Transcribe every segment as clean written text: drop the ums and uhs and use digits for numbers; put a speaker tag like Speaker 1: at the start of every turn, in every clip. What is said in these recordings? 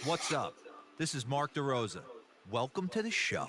Speaker 1: What's up? This is Mark DeRosa. Welcome to the show.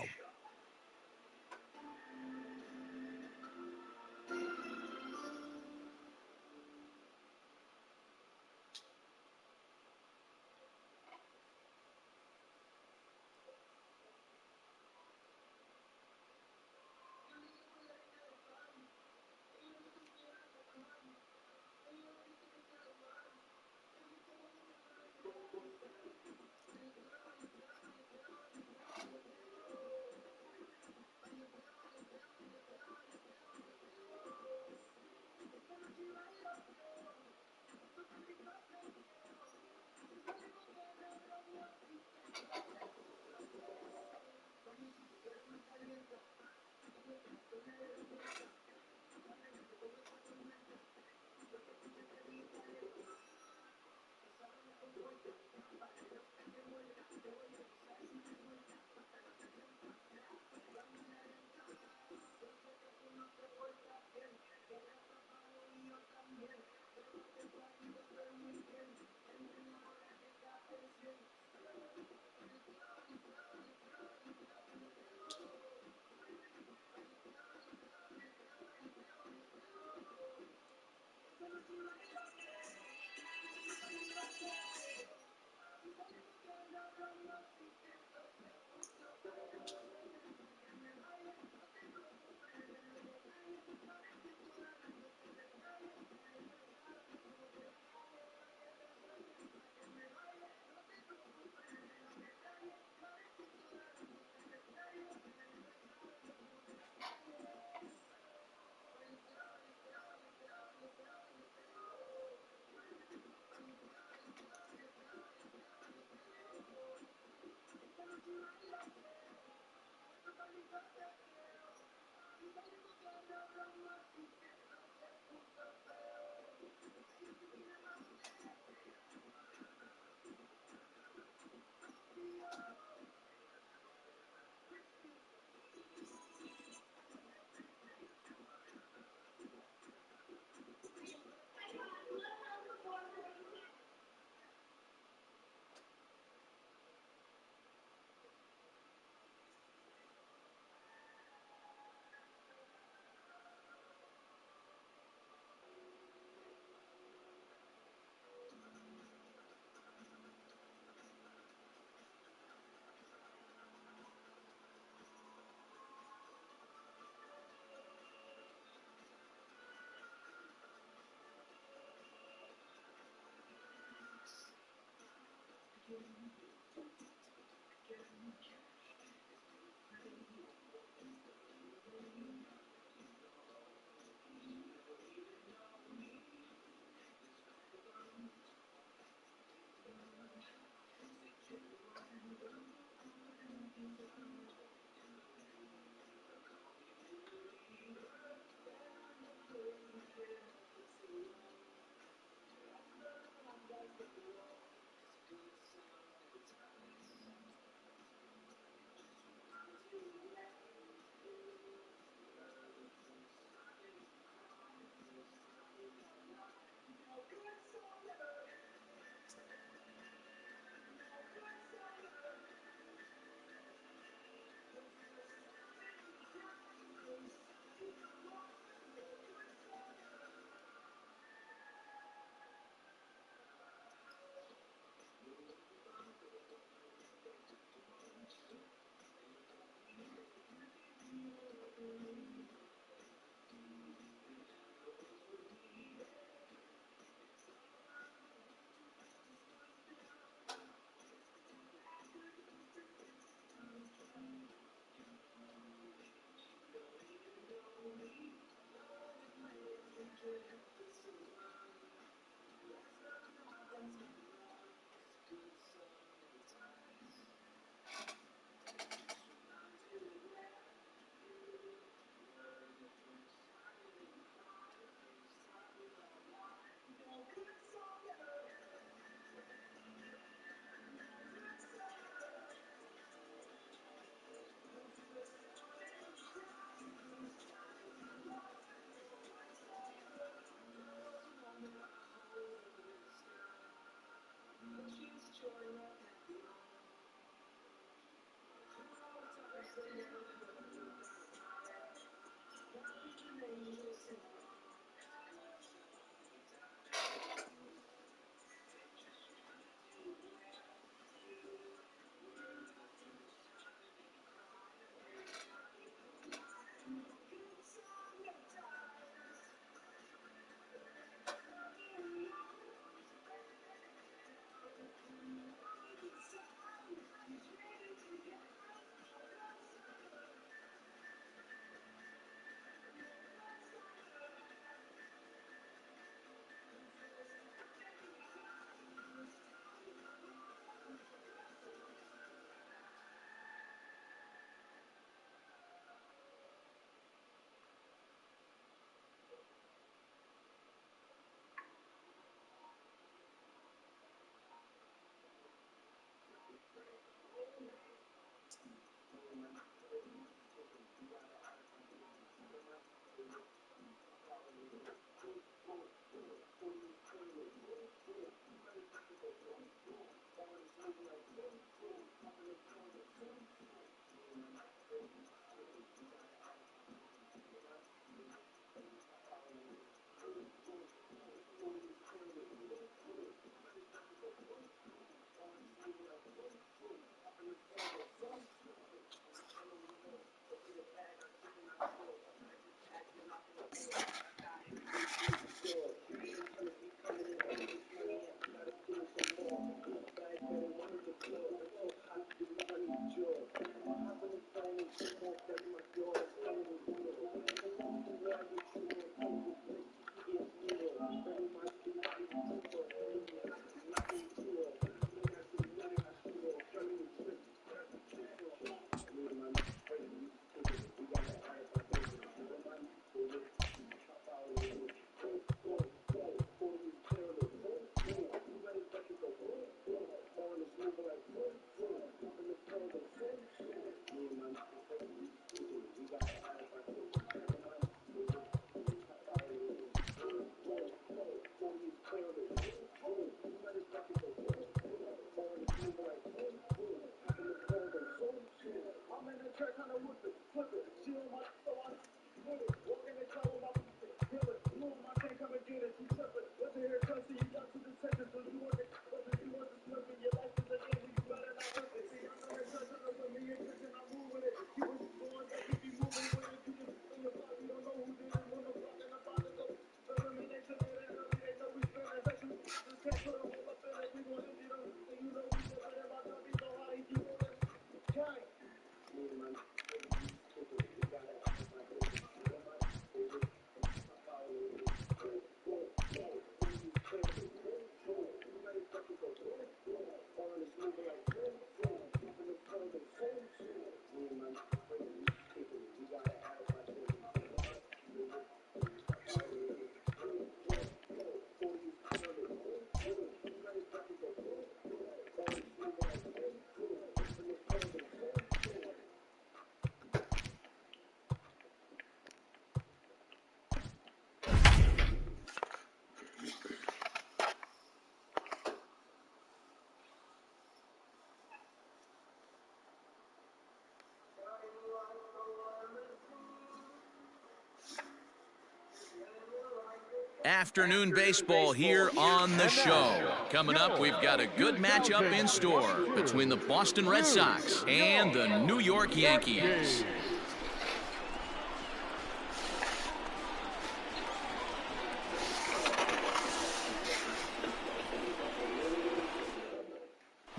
Speaker 2: Afternoon baseball here on the show. Coming up, we've got a good matchup in store between the Boston Red Sox and the New York Yankees.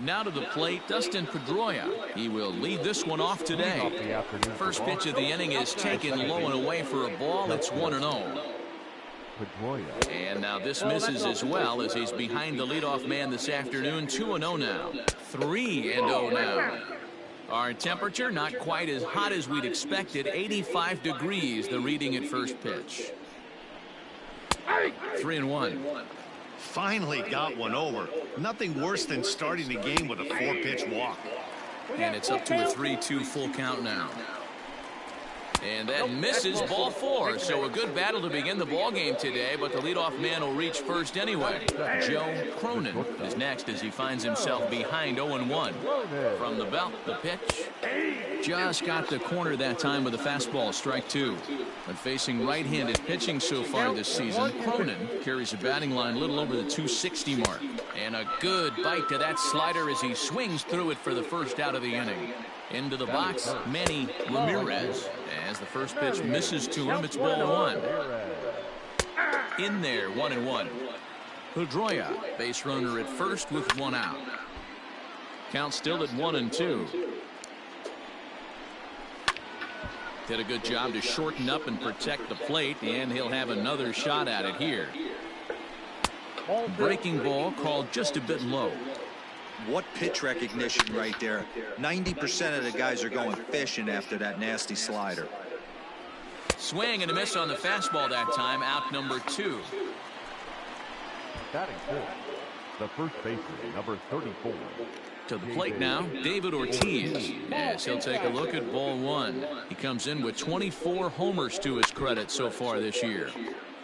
Speaker 2: Now to the plate, Dustin Pedroia. He will lead this one off today. First pitch of the inning is taken low and away for a ball. It's 1-0. And now this misses as well as he's behind the leadoff man this afternoon. 2-0 now. 3-0 now. Our temperature not quite as hot as we'd expected. 85 degrees the reading at first pitch. 3-1.
Speaker 3: Finally got one over. Nothing worse than starting the game with a 4-pitch walk.
Speaker 2: And it's up to a 3-2 full count now. And that misses, ball 4. So a good battle to begin the ball game today, but the leadoff man will reach first anyway. Joe Cronin is next as he finds himself behind 0-1. From the belt, the pitch. Just got the corner that time with a fastball, strike 2. But facing right-handed pitching so far this season, Cronin carries a batting line a little over the 260 mark. And a good bite to that slider as he swings through it for the first out of the inning. Into the box, Manny Ramirez. As the first pitch misses to him, it's ball 1. In there, 1-1. Pedroia, base runner at first with 1 out. Count still at 1-2. Did a good job to shorten up and protect the plate, and he'll have another shot at it here. Breaking ball called just a bit low.
Speaker 1: What pitch recognition right there. 90% of the guys are going fishing after that nasty slider.
Speaker 2: Swing and a miss on the fastball that time. Out number 2.
Speaker 4: Batting fifth, the first baseman, number 34.
Speaker 2: To the plate now, David Ortiz, as he'll take a look at ball 1. He comes in with 24 homers to his credit so far this year.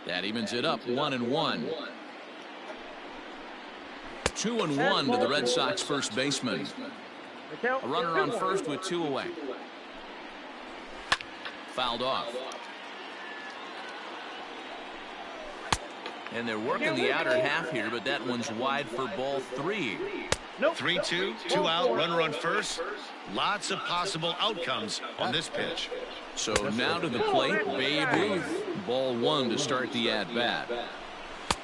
Speaker 2: That evens it up, 1-1. 2-1 to the Red Sox first baseman. A runner on first with 2 away. Fouled off. And they're working the outer half here, but that one's wide for ball 3.
Speaker 3: 3-2, 2 out, runner on first. Lots of possible outcomes on this pitch.
Speaker 2: So now to the plate, Babe Ruth. Ball 1 to start the at-bat.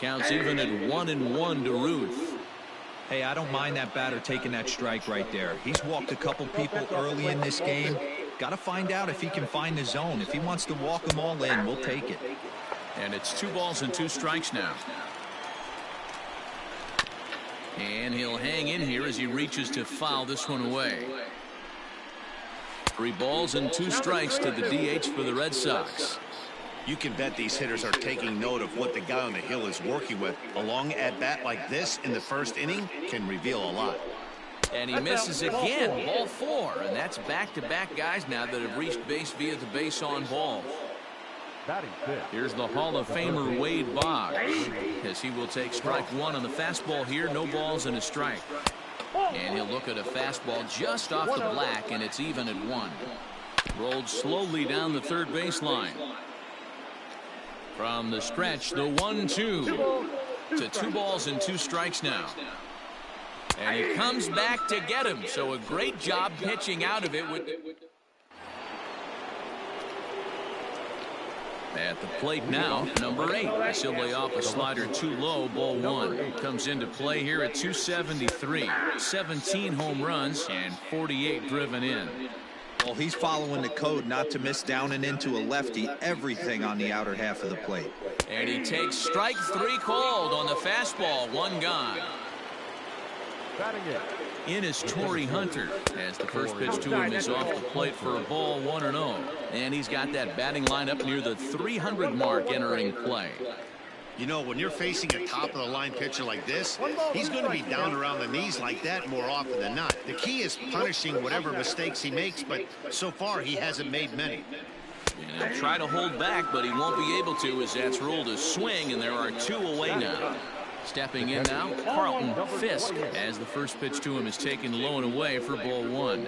Speaker 2: Counts even at 1-1 to Ruth.
Speaker 1: Hey, I don't mind that batter taking that strike right there. He's walked a couple people early in this game. Got to find out if he can find the zone. If he wants to walk them all in, we'll take it.
Speaker 2: And it's 2 balls and 2 strikes now. And he'll hang in here as he reaches to foul this one away. 3 balls and 2 strikes to the DH for the Red Sox.
Speaker 3: You can bet these hitters are taking note of what the guy on the hill is working with. A long at-bat like this in the first inning can reveal a lot.
Speaker 2: And he misses again, ball 4. And that's back-to-back guys now that have reached base via the base on ball. Here's the Hall of Famer Wade Boggs, as he will take strike 1 on the fastball here. No balls and a strike. And he'll look at a fastball just off the black, and it's even at 1. Rolled slowly down the third baseline. From the stretch, the 1-2 to 2 balls and 2 strikes now. And he comes back to get him. So a great job pitching out of it. At the plate now, number 8. He'll lay off a slider too low, ball 1. Comes into play here at 273. 17 home runs and 48 driven in.
Speaker 1: Well, he's following the code not to miss down and into a lefty. Everything on the outer half of the plate.
Speaker 2: And he takes strike 3 called on the fastball. 1 gone. In is Torrey Hunter as the first pitch to him is off the plate for a ball 1-0. And he's got that batting lineup near the 300 mark entering play.
Speaker 3: You know, when you're facing a top-of-the-line pitcher like this, he's going to be down around the knees like that more often than not. The key is punishing whatever mistakes he makes, but so far he hasn't made many.
Speaker 2: And he'll try to hold back, but he won't be able to as that's ruled a swing, and there are 2 away now. Stepping in now, Carlton Fisk as the first pitch to him is taken low and away for ball 1.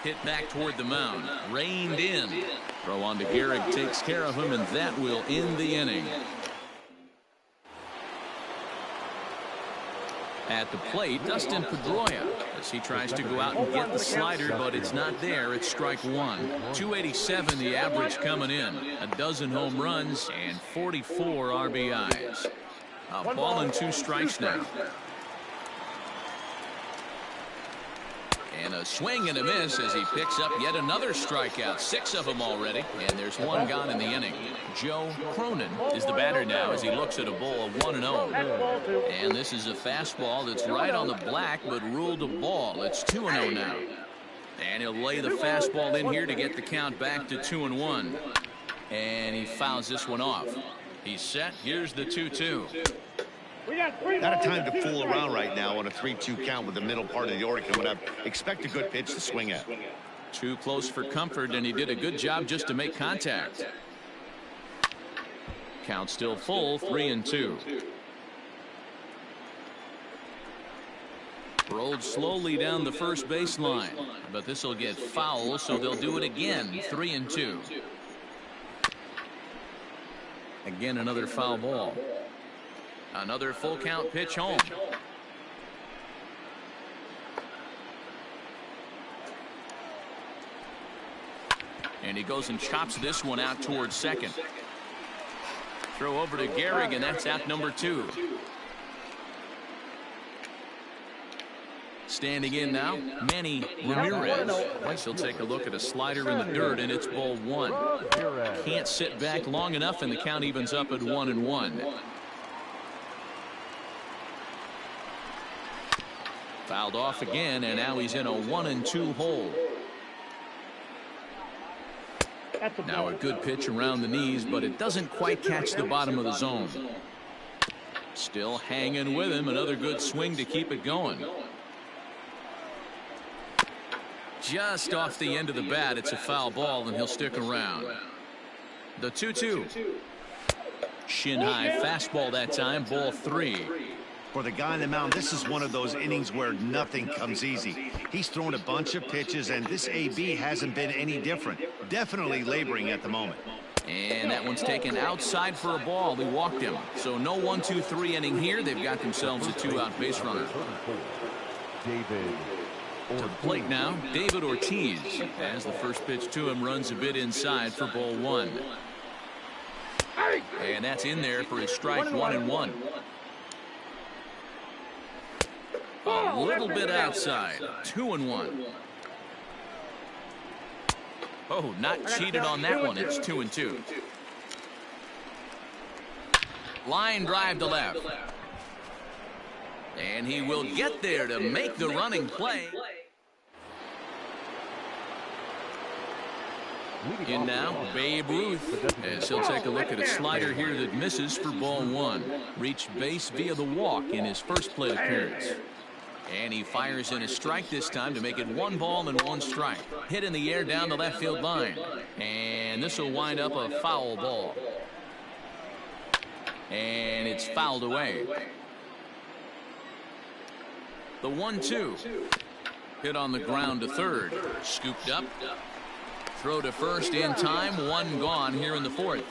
Speaker 2: Hit back toward the mound, reined in. Throw on to Gehrig takes care of him, and that will end the inning. At the plate, Dustin Pedroia as he tries to go out and get the slider, but it's not there. It's strike 1. 287 the average coming in. A dozen home runs and 44 RBIs. A ball and 2 strikes now. And a swing and a miss as he picks up yet another strikeout. 6 of them already. And there's 1 gone in the inning. Joe Cronin is the batter now as he looks at a ball of 1-0. And this is a fastball that's right on the black but ruled a ball. It's 2-0 now. And he'll lay the fastball in here to get the count back to 2-1. And he fouls this one off. He's set. Here's the 2-2.
Speaker 3: Not a time to fool around right now on a 3-2 count with the middle part of the order coming up. Expect a good pitch to swing at.
Speaker 2: Too close for comfort, and he did a good job just to make contact. Count still full, 3-2. Rolled slowly down the first baseline, but this will get foul, so they'll do it again. 3-2. Again, another foul ball. Another full count pitch home. And he goes and chops this one out towards second. Throw over to Gehrig, and that's out number 2. Standing in now, Manny Ramirez. He'll take a look at a slider in the dirt, and it's ball 1. Can't sit back long enough, and the count evens up at 1-1. Fouled off again, and now he's in a 1-2 hole. Now a good pitch around the knees, but it doesn't quite catch the bottom of the zone. Still hanging with him. Another good swing to keep it going. Just off the end of the bat, it's a foul ball, and he'll stick around. The 2-2. Shin high fastball that time, ball 3.
Speaker 3: For the guy on the mound, this is one of those innings where nothing comes easy. He's thrown a bunch of pitches, and this AB hasn't been any different. Definitely laboring at the moment.
Speaker 2: And that one's taken outside for a ball. He walked him. So no 1-2-3 inning here. They've got themselves a 2-out base runner. To the plate now, David Ortiz, as the first pitch to him runs a bit inside for ball 1. And that's in there for his strike 1-1. A little bit outside. 2-1. Oh, not cheated on that one. It's 2-2. Line drive to left. And he will get there to make the running play. In now, Babe Ruth, as he'll take a look at a slider here that misses for ball 1. Reached base via the walk in his first plate appearance. And he fires in a strike this time to make it 1 ball and 1 strike. Hit in the air down the left field line. And this will wind up a foul ball. And it's fouled away. The 1-2. Hit on the ground to third. Scooped up. throw to first in time. One gone here in the fourth.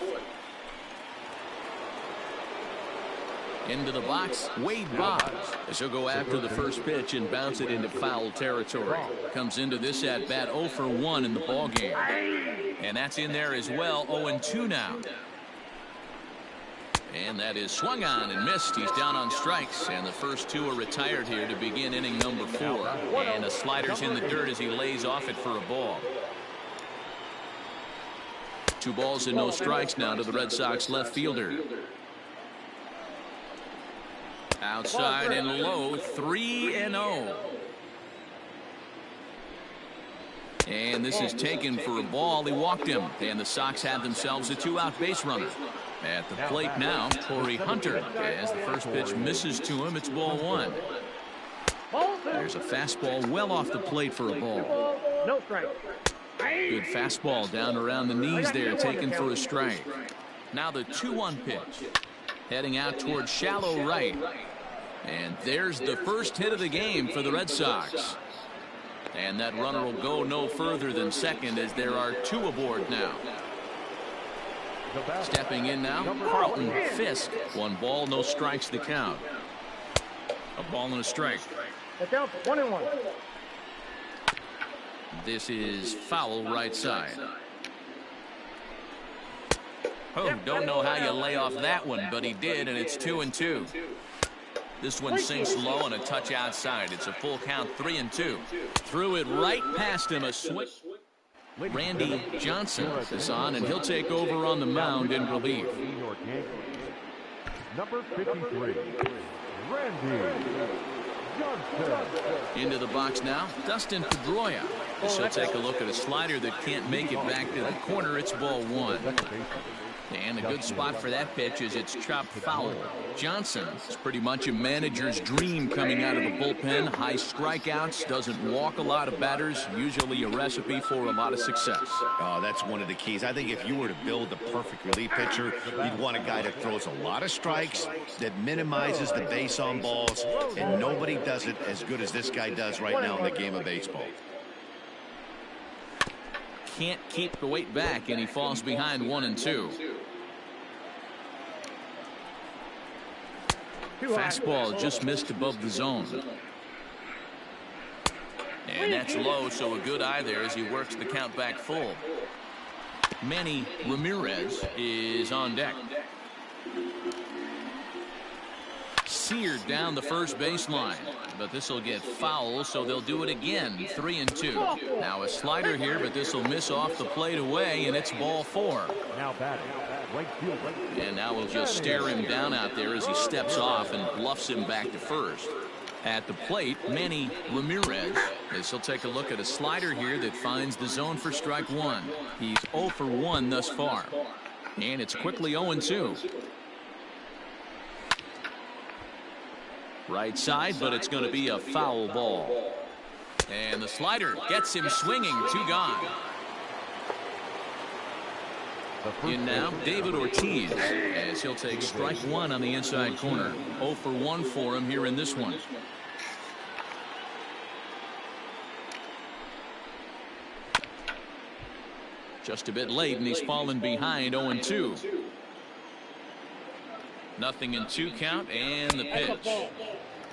Speaker 2: Into the box, Wade Boggs, as he'll go after the first pitch and bounce it into foul territory. Comes into this at bat 0 for 1 in the ball game. And that's in there as well. 0-2 now. And that is swung on and missed. He's down on strikes, and the first two are retired here to begin inning number 4. And the slider's in the dirt as he lays off it for a ball. 2 balls and no strikes now to the Red Sox left fielder. Outside and low, 3-0. And this is taken for a ball. He walked him, and the Sox have themselves a 2-out base runner. At the plate now, Corey Hunter. As the first pitch misses to him, it's ball 1. There's a fastball well off the plate for a ball.
Speaker 5: No strike.
Speaker 2: Good fastball down around the knees there, taken for a strike. Now the 2-1 pitch. Heading out towards shallow right. And there's the first hit of the game for the Red Sox. And that runner will go no further than second as there are 2 aboard now. Stepping in now, Carlton Fisk. 1 ball, no strikes the count. A ball and a strike.
Speaker 5: That's out, 1-1.
Speaker 2: This is foul right side. Oh, don't know how you lay off that one, but he did, and it's 2-2. This one sinks low and a touch outside. It's a full count, 3-2. Threw it right past him, a swing. Randy Johnson is on, and he'll take over on the mound in relief.
Speaker 4: Number 53, Randy Johnson.
Speaker 2: Into the box now, Dustin Pedroia. He'll take a look at a slider that can't make it back to the corner. It's ball 1. And a good spot for that pitch is it's chopped foul. Johnson is pretty much a manager's dream coming out of the bullpen. High strikeouts, doesn't walk a lot of batters, usually a recipe for a lot of success.
Speaker 3: Oh, that's one of the keys. I think if you were to build the perfect relief pitcher, you'd want a guy that throws a lot of strikes, that minimizes the base on balls, and nobody does it as good as this guy does right now in the game of baseball.
Speaker 2: Can't keep the weight back, and he falls behind 1-2. Fastball just missed above the zone. And that's low, so a good eye there as he works the count back full. Manny Ramirez is on deck. Seared down the first baseline, but this will get foul, so they'll do it again. 3-2. Now a slider here, but this will miss off the plate away, and it's ball 4.
Speaker 4: Now batting, right field.
Speaker 2: And now we'll just stare him down out there as he steps off and bluffs him back to first. At the plate, Manny Ramirez, as he'll take a look at a slider here that finds the zone for strike 1. He's 0 for 1 thus far, and it's quickly 0-2. Right side, but it's going to be a foul ball. And the slider gets him swinging. 2 gone. In now, David Ortiz, as he'll take strike 1 on the inside corner. 0 for 1 for him here in this one. Just a bit late, and he's fallen behind 0-2. Nothing in 2 count, and the pitch.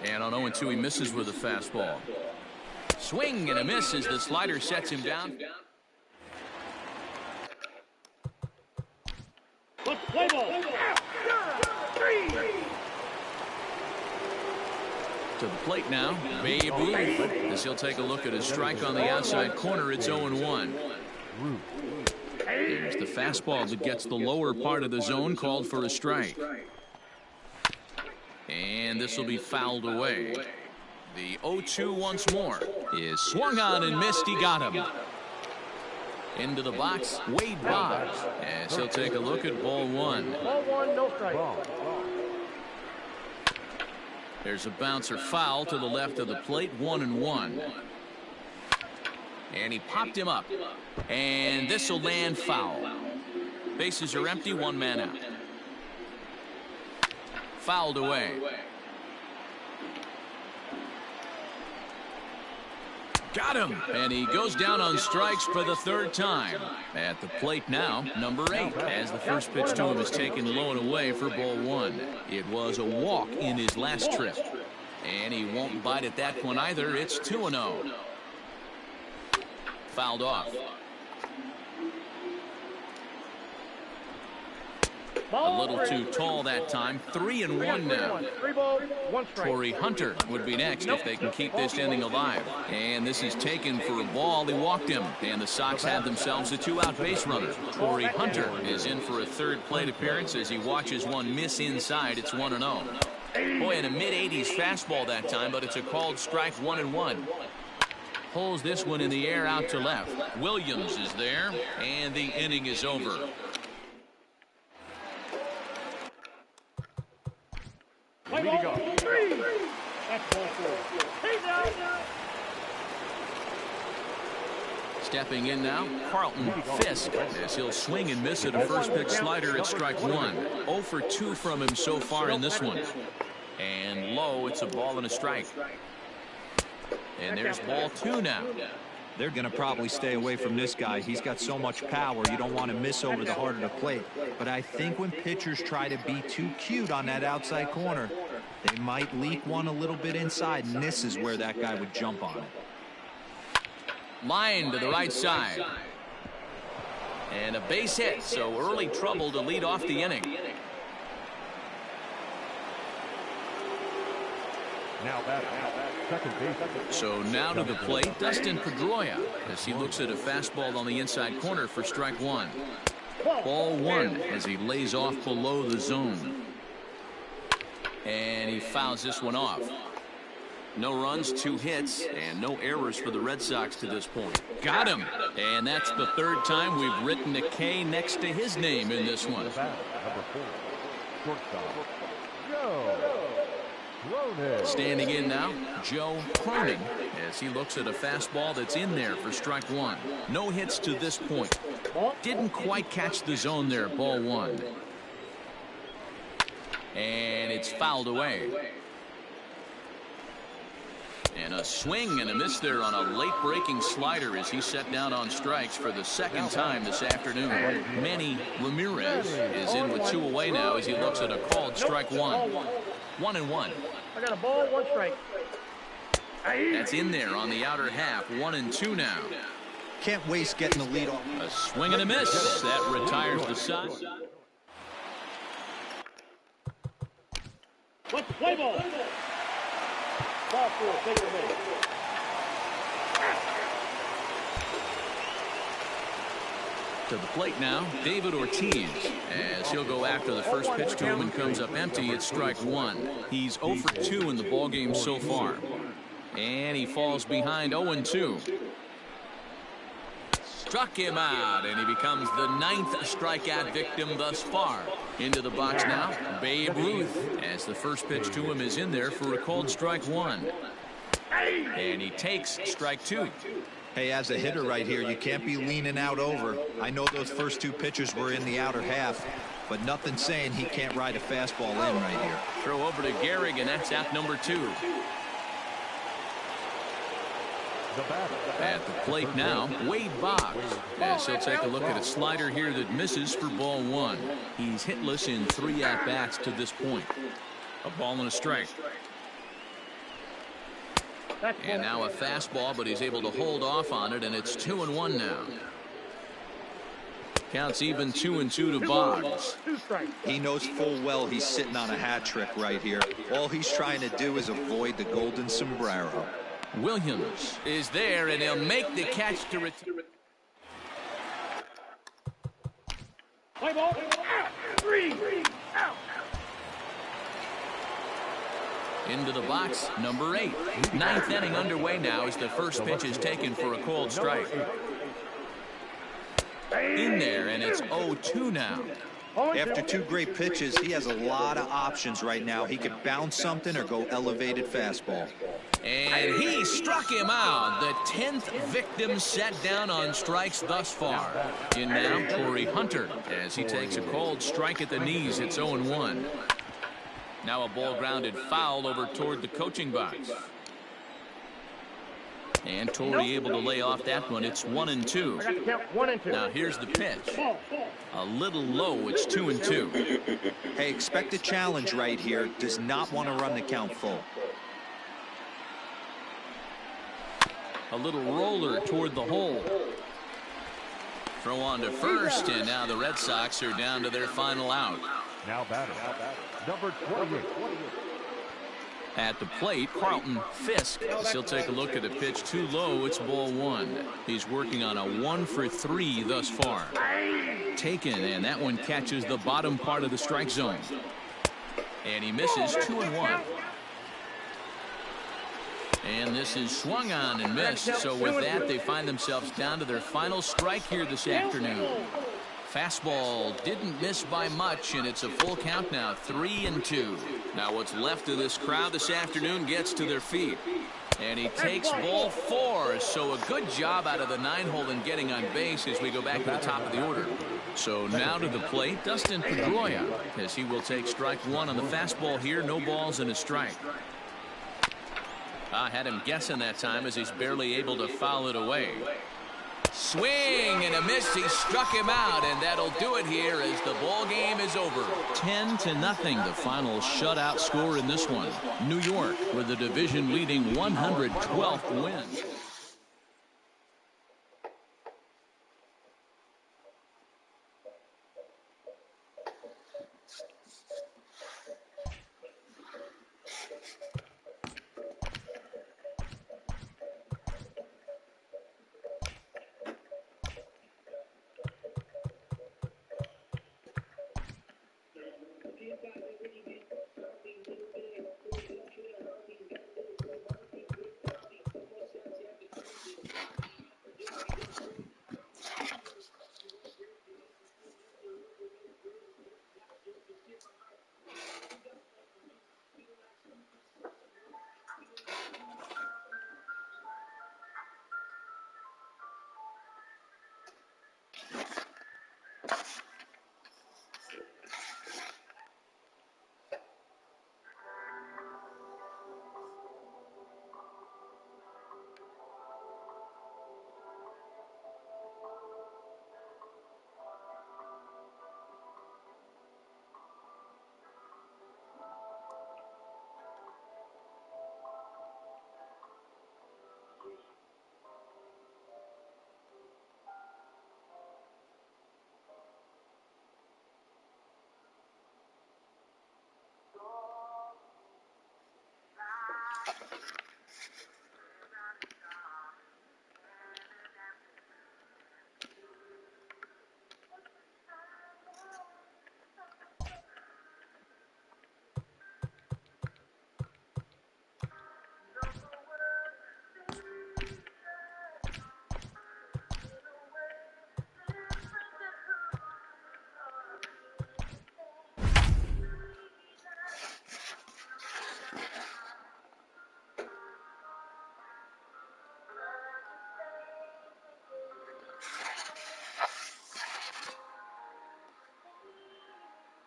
Speaker 2: And on 0-2, he misses with a fastball. Swing and a miss as the slider sets him down.
Speaker 5: Play ball.
Speaker 2: To the plate now, Babe Ruth, as he'll take a look at a strike on the outside corner. It's 0-1. There's the fastball that gets the lower part of the zone, called for a strike. And this will be fouled away. The 0-2 once more is swung on and missed. He got him. Into the box, Wade Boggs, as he'll take a look at ball 1.
Speaker 5: Ball 1, no strike.
Speaker 2: There's a bouncer foul to the left of the plate, 1-1. And he popped him up. And this will land foul. Bases are empty, 1 man out. Fouled away. Got him. And he goes down on strikes for the third time. At the plate now, number 8, as the first pitch to him is taken low and away for ball 1. It was a walk in his last trip. And he won't bite at that one either. It's 2-0. Fouled off. A little too tall that time. 3-1 now.
Speaker 5: 3 balls, 1 strike.
Speaker 2: Torrey Hunter would be next if they can keep this inning alive. And this is taken for a ball. He walked him. And the Sox have themselves a 2-out base runner. Torrey Hunter is in for a third plate appearance as he watches one miss inside. It's 1-0. Boy, in a mid-80s fastball that time, but it's a called strike. 1-1. Pulls this one in the air out to left. Williams is there, and the inning is over.
Speaker 5: Play ball, 3. That's ball 4. He's out.
Speaker 2: Stepping in now, Carlton Fisk, as he'll swing and miss at a first pitch slider at strike 1. 0 for 2 from him so far in this one. And low, it's a ball and a strike. And there's ball 2 now.
Speaker 1: They're going to probably stay away from this guy. He's got so much power. You don't want to miss over the heart of the plate. But I think when pitchers try to be too cute on that outside corner, they might leak one a little bit inside, and this is where that guy would jump on it.
Speaker 2: Line to the right side. And a base hit, so early trouble to lead off the inning.
Speaker 4: Now that second base.
Speaker 2: So now to the plate, Dustin Pedroia, as he looks at a fastball on the inside corner for strike 1. Ball 1 as he lays off below the zone. And he fouls this one off. No runs, 2 hits, and no errors for the Red Sox to this point. Got him. And that's the third time we've written a K next to his name in this one.
Speaker 4: Number 4, shortstop, Joe Cronin.
Speaker 2: Standing in now, Joe Cronin, as he looks at a fastball that's in there for strike 1. No hits to this point. Didn't quite catch the zone there, ball 1. And it's fouled away. And a swing and a miss there on a late breaking slider as he set down on strikes for the second time this afternoon. Manny Ramirez is in with 2 away now as he looks at a called strike 1. 1-1.
Speaker 5: I got a ball, 1 strike.
Speaker 2: That's in there on the outer half. 1-2 now.
Speaker 1: Can't waste getting the lead off.
Speaker 2: A swing and a miss. That retires the side.
Speaker 5: Let's play ball. Ball 4, take it away.
Speaker 2: To the plate now, David Ortiz, as he'll go after the first pitch to him and comes up empty. It's strike 1. He's 0 for 2 in the ballgame so far. And he falls behind 0-2. Struck him out, and he becomes the 9th strikeout victim thus far. Into the box now, Babe Ruth, as the first pitch to him is in there for a called strike 1. And he takes strike 2.
Speaker 1: Hey, as a hitter right here, you can't be leaning out over. I know those first 2 pitches were in the outer half, but nothing saying he can't ride a fastball in right here.
Speaker 2: Throw over to Gehrig, and that's out number 2. At the plate now, Wade Boggs, as he'll take a look at a slider here that misses for ball 1. He's hitless in 3 at-bats to this point. A ball and a strike. And now a fastball, but he's able to hold off on it, and it's 2-1 now. Counts even 2-2 to Boggs.
Speaker 1: He knows full well he's sitting on a hat trick right here. All he's trying to do is avoid the golden sombrero.
Speaker 2: Williams is there, and he'll make the catch to return.
Speaker 5: Play ball. 3. Out.
Speaker 2: Into the box, number 8. 9th inning underway now as the first pitch is taken for a called strike. In there, and it's 0-2 now.
Speaker 1: After 2 great pitches, he has a lot of options right now. He could bounce something or go elevated fastball.
Speaker 2: And he struck him out. The 10th victim set down on strikes thus far. In now, Torrey Hunter, as he takes a called strike at the knees. It's 0-1. Now a ball grounded foul over toward the coaching box. And Torrey able to lay off that one. It's 1-2.
Speaker 5: I got to count 1 and 2.
Speaker 2: Now here's the pitch. A little low. It's 2-2.
Speaker 1: Hey, expect a challenge right here. Does not want to run the count full.
Speaker 2: A little roller toward the hole. Throw on to first, and now the Red Sox are down to their final out.
Speaker 4: Now batter, number 28.
Speaker 2: At the plate, Carlton Fisk. He'll take a look at the pitch. Too low. It's ball 1. He's working on a 1 for 3 thus far. Taken, and that one catches the bottom part of the strike zone. And he misses 2-1. And this is swung on and missed. So with that, they find themselves down to their final strike here this afternoon. Fastball didn't miss by much, and it's a full count now, 3-2. Now what's left of this crowd this afternoon gets to their feet. And he takes ball 4, so a good job out of the 9-hole in getting on base as we go back to the top of the order. So now to the plate, Dustin Pedroia, as he will take strike 1 on the fastball here. No balls and a strike. I had him guessing that time as he's barely able to foul it away. Swing and a miss. He struck him out, and that'll do it here as the ball game is over. 10-0, the final shutout score in this one. New York with the division leading 112th win.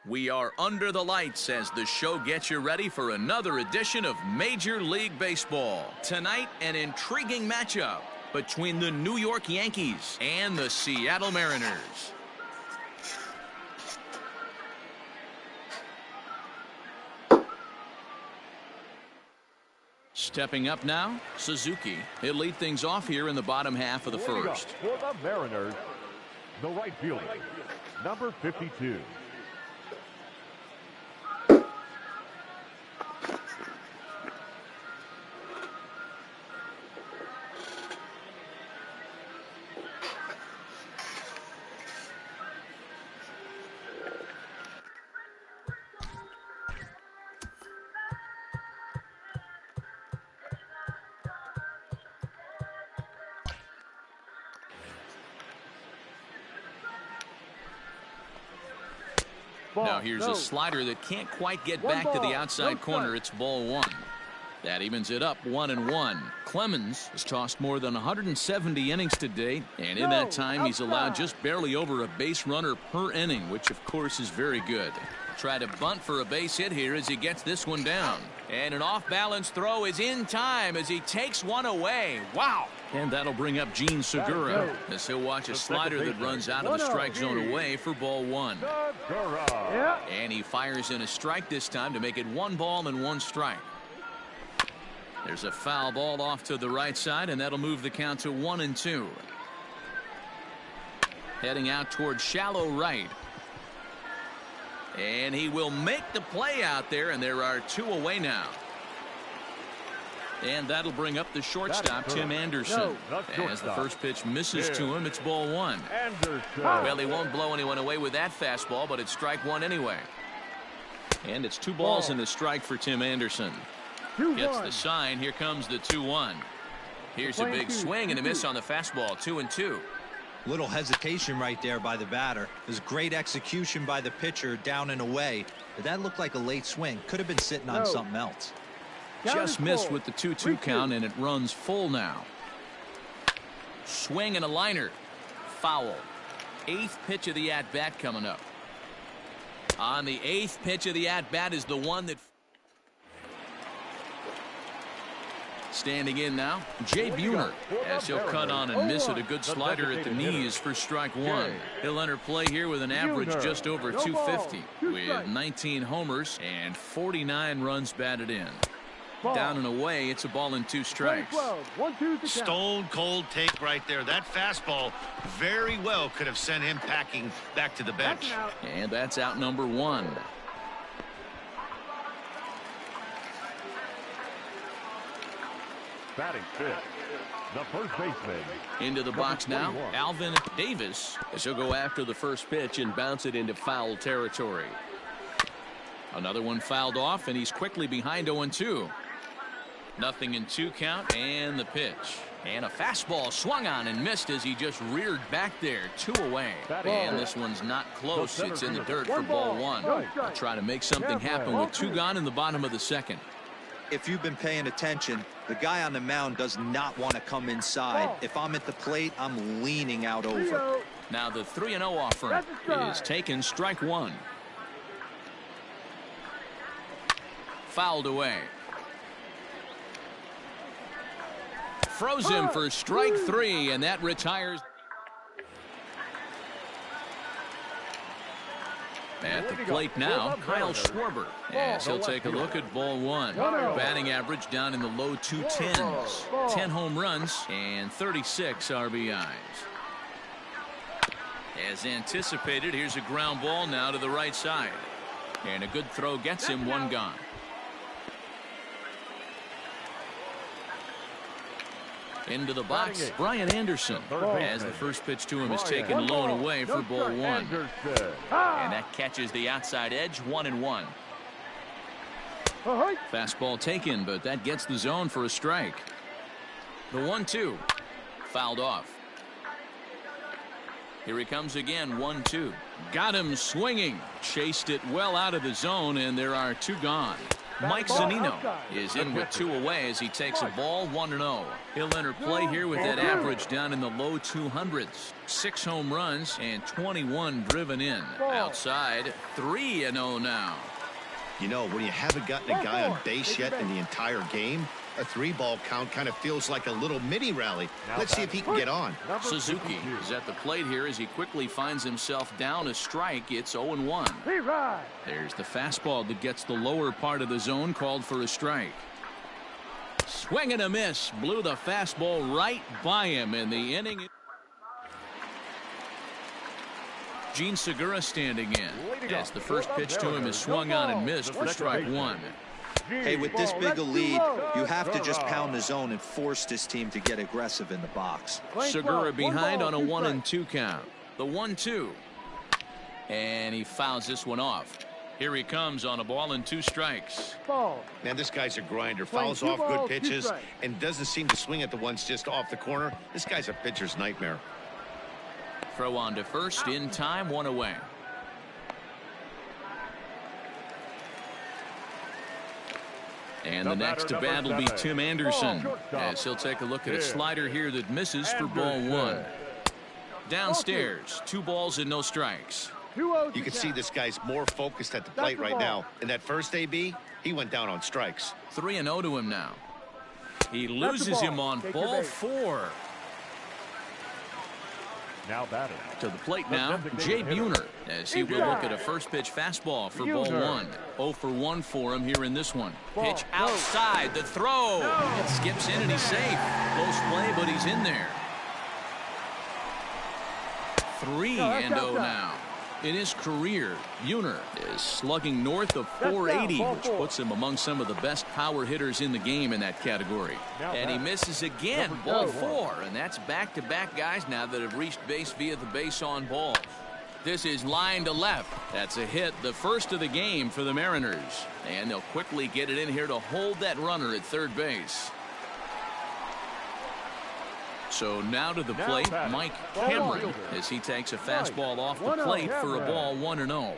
Speaker 2: We are under the lights as the show gets you ready for another edition of Major League Baseball. Tonight, an intriguing matchup between the New York Yankees and the Seattle Mariners. Stepping up now, Suzuki. He'll lead things off here in the bottom half of the first.
Speaker 4: For the Mariners, the right fielder, number 52.
Speaker 2: Now here's a slider that can't quite get back to the outside corner. It's ball 1. That evens it up 1-1. Clemens has tossed more than 170 innings to date, and in that time he's allowed just barely over a base runner per inning, which of course is very good. Try to bunt for a base hit here as he gets this one down. And an off-balance throw is in time as he takes one away. Wow. And that'll bring up Gene Segura as he'll watch a slider that runs out of the strike zone away for ball one. And he fires in a strike this time to make it 1 ball and 1 strike. There's a foul ball off to the right side, and that'll move the count to 1-2. Heading out toward shallow right. And he will make the play out there, and there are 2 away now. And that'll bring up the shortstop, Tim Anderson. As the first pitch misses to him, it's ball 1. Well, he won't blow anyone away with that fastball, but it's strike 1 anyway. And it's 2 balls and a strike for Tim Anderson. Gets the sign. Here comes the 2-1. Here's a big swing and a miss on the fastball. 2-2.
Speaker 1: Little hesitation right there by the batter. There's great execution by the pitcher down and away. But that looked like a late swing. Could have been sitting on something else.
Speaker 2: Just missed with the 2-2 count, and it runs full now. Swing and a liner. Foul. 8th pitch of the at-bat coming up. On the 8th pitch of the at-bat is the one that... Standing in now, Jay Buhner, as he'll cut on and miss it. A good slider at the knees for strike 1. He'll enter play here with an average just over 250 with 19 homers and 49 runs batted in. Down and away, it's a ball and 2 strikes.
Speaker 3: Stone cold take right there. That fastball very well could have sent him packing back to the bench.
Speaker 2: And that's out number 1.
Speaker 4: Batting 5th, the first baseman.
Speaker 2: Into the box now, Alvin Davis, as he'll go after the first pitch and bounce it into foul territory. Another one fouled off, and he's quickly behind 0-2. 0-2 count, and the pitch. And a fastball swung on and missed as he just reared back there. 2 away. And this one's not close. It's in the dirt for ball 1. They'll try to make something happen with 2 gone in the bottom of the 2nd.
Speaker 1: If you've been paying attention, the guy on the mound does not want to come inside. If I'm at the plate, I'm leaning out over.
Speaker 2: Now the 3-0 offer is taken. Strike 1. Fouled away. Froze him for strike 3, and that retires. At the plate now, Kyle Schwarber, as he'll take a look at ball 1. Batting average down in the low 210s. 10 home runs and 36 RBIs. As anticipated, here's a ground ball now to the right side. And a good throw gets him 1 gone. Into the box, Brian Anderson, as the first pitch to him is taken low and away for ball 1. And that catches the outside edge. 1-1. Fastball taken, but that gets the zone for a strike. The 1-2 fouled off. Here he comes again. 1-2. Got him swinging. Chased it well out of the zone, and there are 2 gone. Mike Zunino is in with 2 away as he takes a ball. 1-0. He'll enter play here with that average down in the low 200s. 6 home runs and 21 driven in. Outside, 3-0 now.
Speaker 3: You know, when you haven't gotten a guy on base yet in the entire game, a 3-ball count kind of feels like a little mini rally. Let's see if he can get on.
Speaker 2: Suzuki is at the plate here as he quickly finds himself down a strike. It's 0-1. There's the fastball that gets the lower part of the zone, called for a strike. Swing and a miss. Blew the fastball right by him in the inning. Gene Segura standing in as the first pitch to him is swung on and missed for strike 1.
Speaker 1: Hey, with this big a lead, you have to just pound the zone and force this team to get aggressive in the box.
Speaker 2: Segura behind on a 1-2 count. The 1-2. And he fouls this one off. Here he comes on a ball and 2 strikes.
Speaker 3: Man, this guy's a grinder. Fouls off good pitches and doesn't seem to swing at the ones just off the corner. This guy's a pitcher's nightmare.
Speaker 2: Throw on to first in time. 1 away. And the next to bat will be Tim Anderson, as he'll take a look at a slider here that misses for ball 1. Downstairs, 2 balls and no strikes.
Speaker 5: 2-0
Speaker 3: You can see this guy's more focused at the plate right now. In that first AB, he went down on strikes.
Speaker 2: 3-0 to him now. He loses him on ball 4.
Speaker 4: Now batting.
Speaker 2: To the plate now, Jay Buhner, as he will look at a first pitch fastball for ball 1. 0 for 1 for him here in this one. Pitch outside, the throw. It skips in and he's safe. Close play, but he's in there. 3-0 now. In his career, Buhner is slugging north of 480, which puts him among some of the best power hitters in the game in that category. And he misses again, ball 4, and that's back-to-back guys now that have reached base via the base on balls. This is line to left. That's a hit, the first of the game for the Mariners. And they'll quickly get it in here to hold that runner at third base. So now to the plate, Mike Cameron, as he takes a fastball off the plate for a ball 1-0.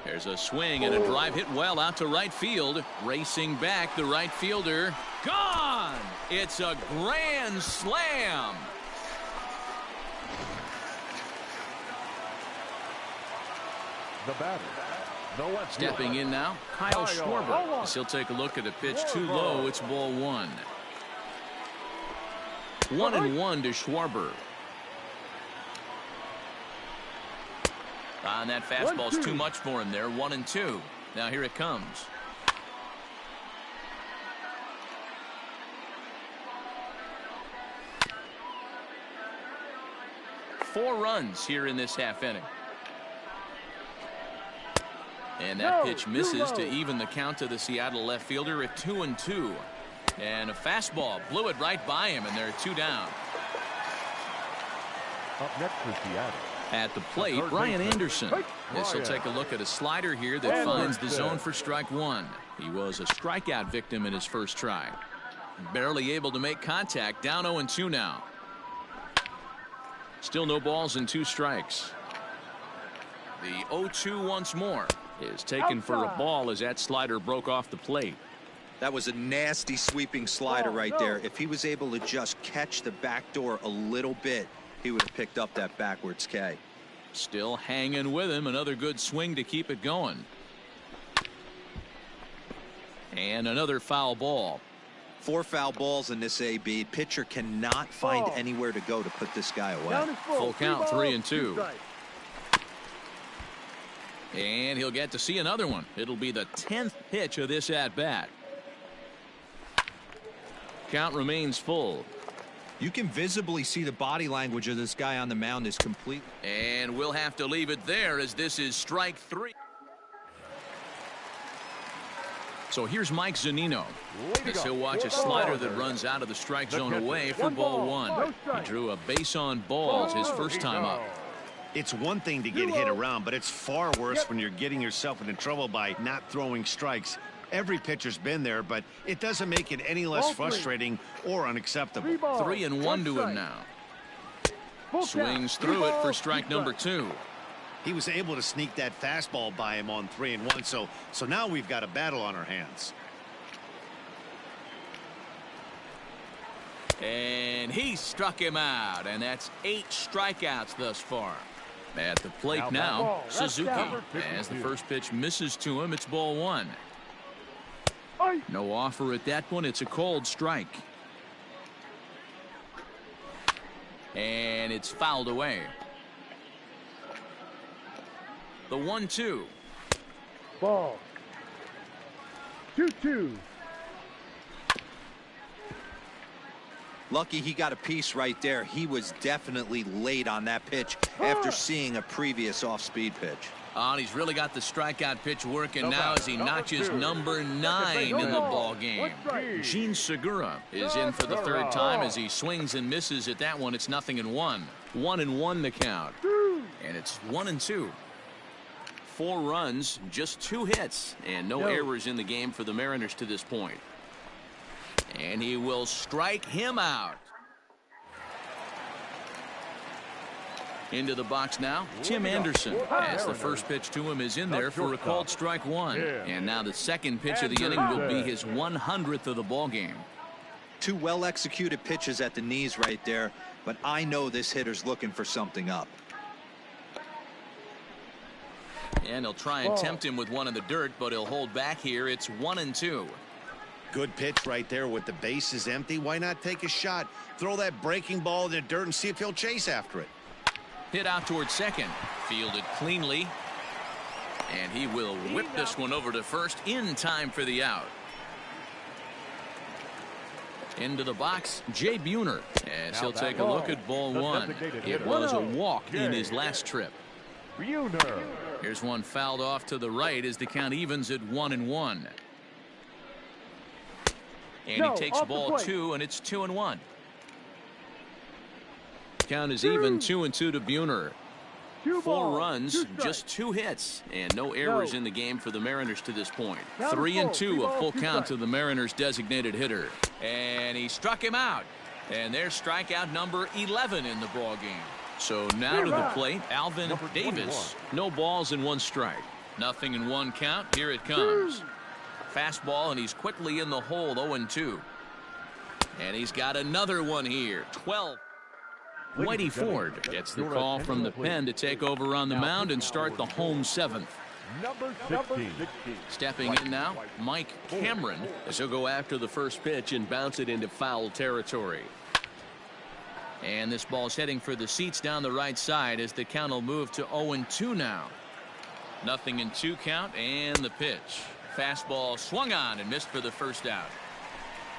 Speaker 2: There's a swing and a drive hit well out to right field. Racing back, the right fielder. Gone! It's a grand slam.
Speaker 4: The batter. The left
Speaker 2: Stepping
Speaker 4: fielder.
Speaker 2: in now, Kyle Schwarber, as he'll take a look at a pitch too low. It's ball 1. 1-1 to Schwarber. And that fastball's too much for him there. 1-2. Now here it comes. Four runs here in this half inning. And that pitch misses to even the count to the Seattle left fielder at 2-2. And a fastball blew it right by him, and there are 2 down.
Speaker 4: Up next for Seattle.
Speaker 2: At the plate, Brian Anderson. This will take a look at a slider here that finds the zone for strike 1. He was a strikeout victim in his first try. Barely able to make contact. Down 0-2 now. Still no balls and 2 strikes. The 0-2 once more is taken for a ball as that slider broke off the plate.
Speaker 1: That was a nasty sweeping slider right there. If he was able to just catch the back door a little bit, he would have picked up that backwards K.
Speaker 2: Still hanging with him. Another good swing to keep it going. And another foul ball.
Speaker 1: 4 foul balls in this AB. Pitcher cannot find anywhere to go to put this guy away.
Speaker 2: Full count, 3-2. And he'll get to see another one. It'll be the 10th pitch of this at-bat. Count remains full.
Speaker 1: You can visibly see the body language of this guy on the mound is complete.
Speaker 2: And we'll have to leave it there as this is strike 3. So here's Mike Zunino. As he'll watch a slider that runs out of the strike zone away for ball 1. He drew a base on balls his first time up.
Speaker 3: It's one thing to get hit around, but it's far worse when you're getting yourself into trouble by not throwing strikes. Every pitcher's been there, but it doesn't make it any less frustrating or unacceptable.
Speaker 2: 3-1 to him now. Swings through it for strike number 2.
Speaker 3: He was able to sneak that fastball by him on 3-1, so now we've got a battle on our hands.
Speaker 2: And he struck him out, and that's 8 strikeouts thus far. At the plate now, Suzuki, as the first pitch misses to him. It's ball 1. No offer at that one. It's a cold strike. And it's fouled away. The 1-2.
Speaker 5: Ball. 2-2.
Speaker 1: Lucky he got a piece right there. He was definitely late on that pitch after seeing a previous off-speed pitch.
Speaker 2: And he's really got the strikeout pitch working now as he notches number 9 in the ball game. Gene Segura is in for the 3rd time as he swings and misses at that one. It's 0-1. 1-1 the count. And it's 1-2. 4 runs, just 2 hits, and no errors in the game for the Mariners to this point. And he will strike him out. Into the box now, Tim Anderson, as the first pitch to him is in there for a called strike 1. And now the second pitch of the inning will be his 100th of the ball game.
Speaker 1: 2 well-executed pitches at the knees right there, but I know this hitter's looking for something up.
Speaker 2: And he'll try and tempt him with one in the dirt, but he'll hold back here. It's 1-2.
Speaker 3: Good pitch right there with the bases empty. Why not take a shot? Throw that breaking ball in the dirt and see if he'll chase after it.
Speaker 2: Hit out towards second. Fielded cleanly. And he will whip this one over to first in time for the out. Into the box, Jay Buhner, as he'll take a look at ball one. It was a walk in his last trip. Here's one fouled off to the right as the count evens at 1-1. And he takes ball two, and it's 2-1. Count is even 2-2 to Buhner. 4 runs, just 2 hits, and no errors in the game for the Mariners to this point. 3-2, a full count to the Mariners' designated hitter. And he struck him out. And there's strikeout number 11 in the ball game. So now to the plate, Alvin Davis. No balls and 1 strike. Nothing in 1 count. Here it comes. Fastball, and he's quickly in the hole, 0-2. And he's got another one here, 12. Whitey Ford gets the call from the pen to take over on the mound and start the home 7th.
Speaker 4: Number 16.
Speaker 2: Stepping in now, Mike Cameron, as he'll go after the first pitch and bounce it into foul territory. And this ball's heading for the seats down the right side as the count will move to 0-2 now. Nothing in 2 count, and the pitch. Fastball swung on and missed for the first out.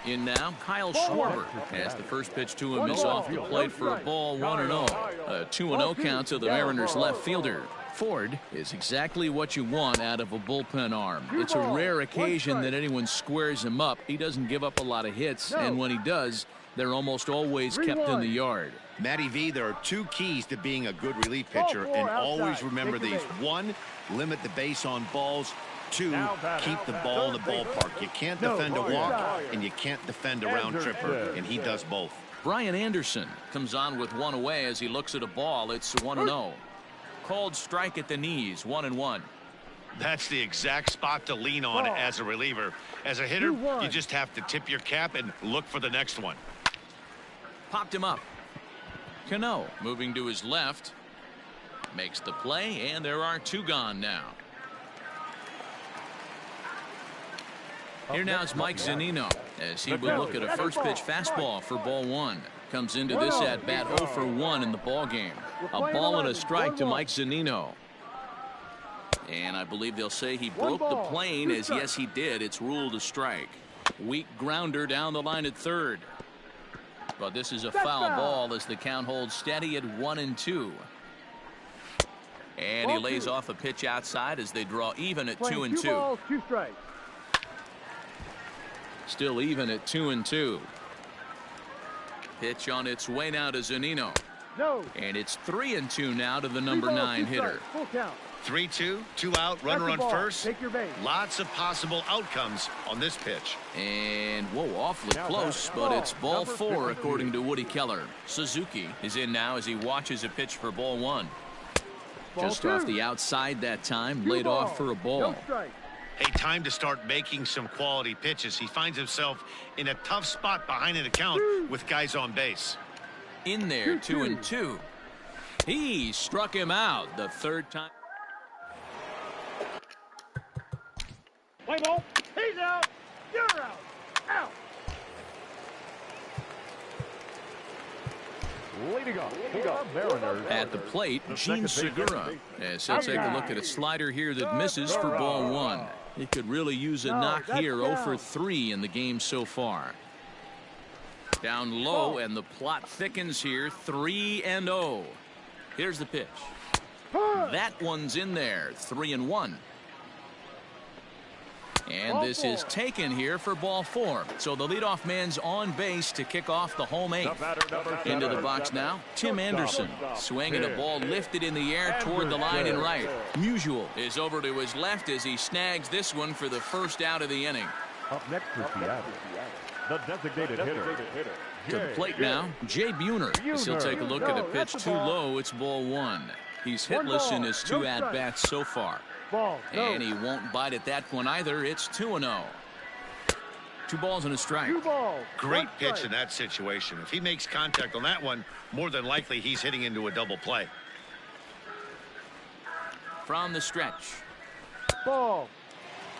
Speaker 2: In now, Kyle Schwarber as the first pitch to him is off the plate for a ball 1-0. A 2-0 count to the Mariners left fielder. Ford is exactly what you want out of a bullpen arm. It's a rare occasion that anyone squares him up. He doesn't give up a lot of hits, and when he does, they're almost always kept in the yard.
Speaker 3: Matty V, there are 2 keys to being a good relief pitcher, and always remember these. 1, limit the base on balls. 2, keep the ball in the ballpark. You can't defend a walk, and you can't defend a round tripper, and he does both.
Speaker 2: Brian Anderson comes on with 1 away as he looks at a ball. It's 1-0. Called strike at the knees, 1-1.
Speaker 3: That's the exact spot to lean on as a reliever. As a hitter, you just have to tip your cap and look for the next one.
Speaker 2: Popped him up. Cano moving to his left. Makes the play, and there are 2 gone now. Here now is Mike Zunino as he will look at a first pitch fastball for ball 1. Comes into this at bat 0 for 1 in the ball game. A ball and a strike to Mike Zunino. And I believe they'll say he broke the plane, as yes he did. It's ruled a strike. Weak grounder down the line at third. But this is a foul ball as the count holds steady at 1-2. And he lays off a pitch outside as they draw even at 2-2. Still even at 2-2. Pitch on its way now to Zunino. And it's 3-2 now to the number 9 hitter.
Speaker 3: 3-2, 2 out, runner on first. Lots of possible outcomes on this pitch.
Speaker 2: And whoa, awfully close, but it's ball 4 according to Woody Keller. Suzuki is in now as he watches a pitch for ball 1. Just off the outside that time, laid off for a ball.
Speaker 3: Hey, time to start making some quality pitches. He finds himself in a tough spot behind an account with guys on base.
Speaker 2: In there, 2-2. He struck him out the 3rd time.
Speaker 5: Play ball. He's out. You're out. Out.
Speaker 4: Leading off for the Mariners.
Speaker 2: At the plate, Gene Segura, as he'll take a look at a slider here that misses for ball 1. He could really use a knock here. 0 for 3 in the game so far. Down low, and the plot thickens here. 3-0. Here's the pitch. That one's in there. 3-1. And this is taken here for ball 4. So the leadoff man's on base to kick off the home 8th. Into the box now, Tim Anderson. Swinging a ball lifted in the air toward the line and right. Musial is over to his left as he snags this one for the first out of the inning.
Speaker 4: Up next is the designated hitter.
Speaker 2: To the plate now, Jay Buhner. As he'll take a look at a pitch too low. It's ball 1. He's hitless in his 2 at-bats so far. And he won't bite at that one either. It's 2-0. 2 balls and a strike.
Speaker 3: Great pitch in that situation. If he makes contact on that one, more than likely he's hitting into a double play.
Speaker 2: from the stretch.
Speaker 5: Ball.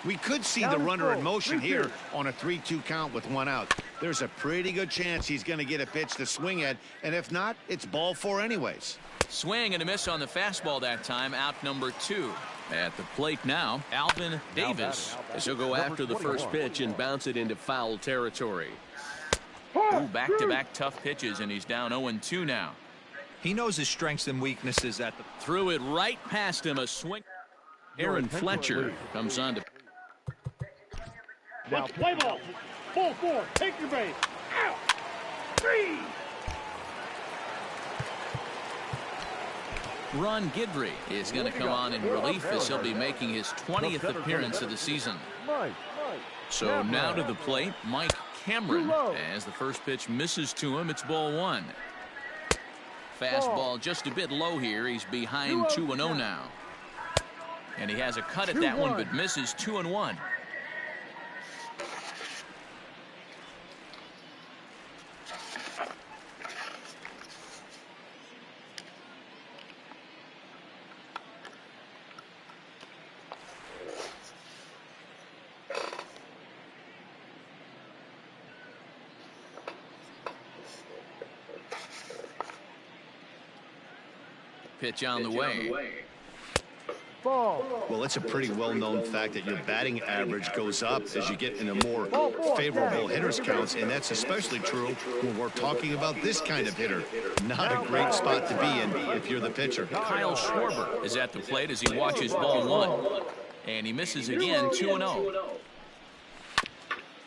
Speaker 3: We could see the runner in motion here on a 3-2 count with 1 out. There's a pretty good chance he's going to get a pitch to swing at, and if not, it's ball 4 anyways.
Speaker 2: Swing and a miss on the fastball that time, out number 2. At the plate now, Alvin Davis, as he'll go after the first pitch and bounce it into foul territory. Back-to-back tough pitches, and he's down 0-2 now.
Speaker 1: He knows his strengths and weaknesses at the...
Speaker 2: Threw it right past him, a swing. Aaron Fletcher comes on to...
Speaker 5: Now play ball. Ball 4. Take your base. Out. 3.
Speaker 2: Ron Guidry is going to come on in relief as he'll be making his 20th appearance of the season. So now to the plate, Mike Cameron, as the first pitch misses to him. It's ball 1. Fastball just a bit low here. He's behind 2-0 now. And he has a cut at that one, but misses 2-1. Pitch on the way.
Speaker 5: Ball.
Speaker 3: Well, it's a pretty well-known fact that your batting average goes up as you get into more favorable hitters counts, and that's especially true when we're talking about this kind of hitter. Not a great spot to be in if you're the pitcher.
Speaker 2: Kyle Schwarber is at the plate as he watches ball 1. And he misses again, 2-0.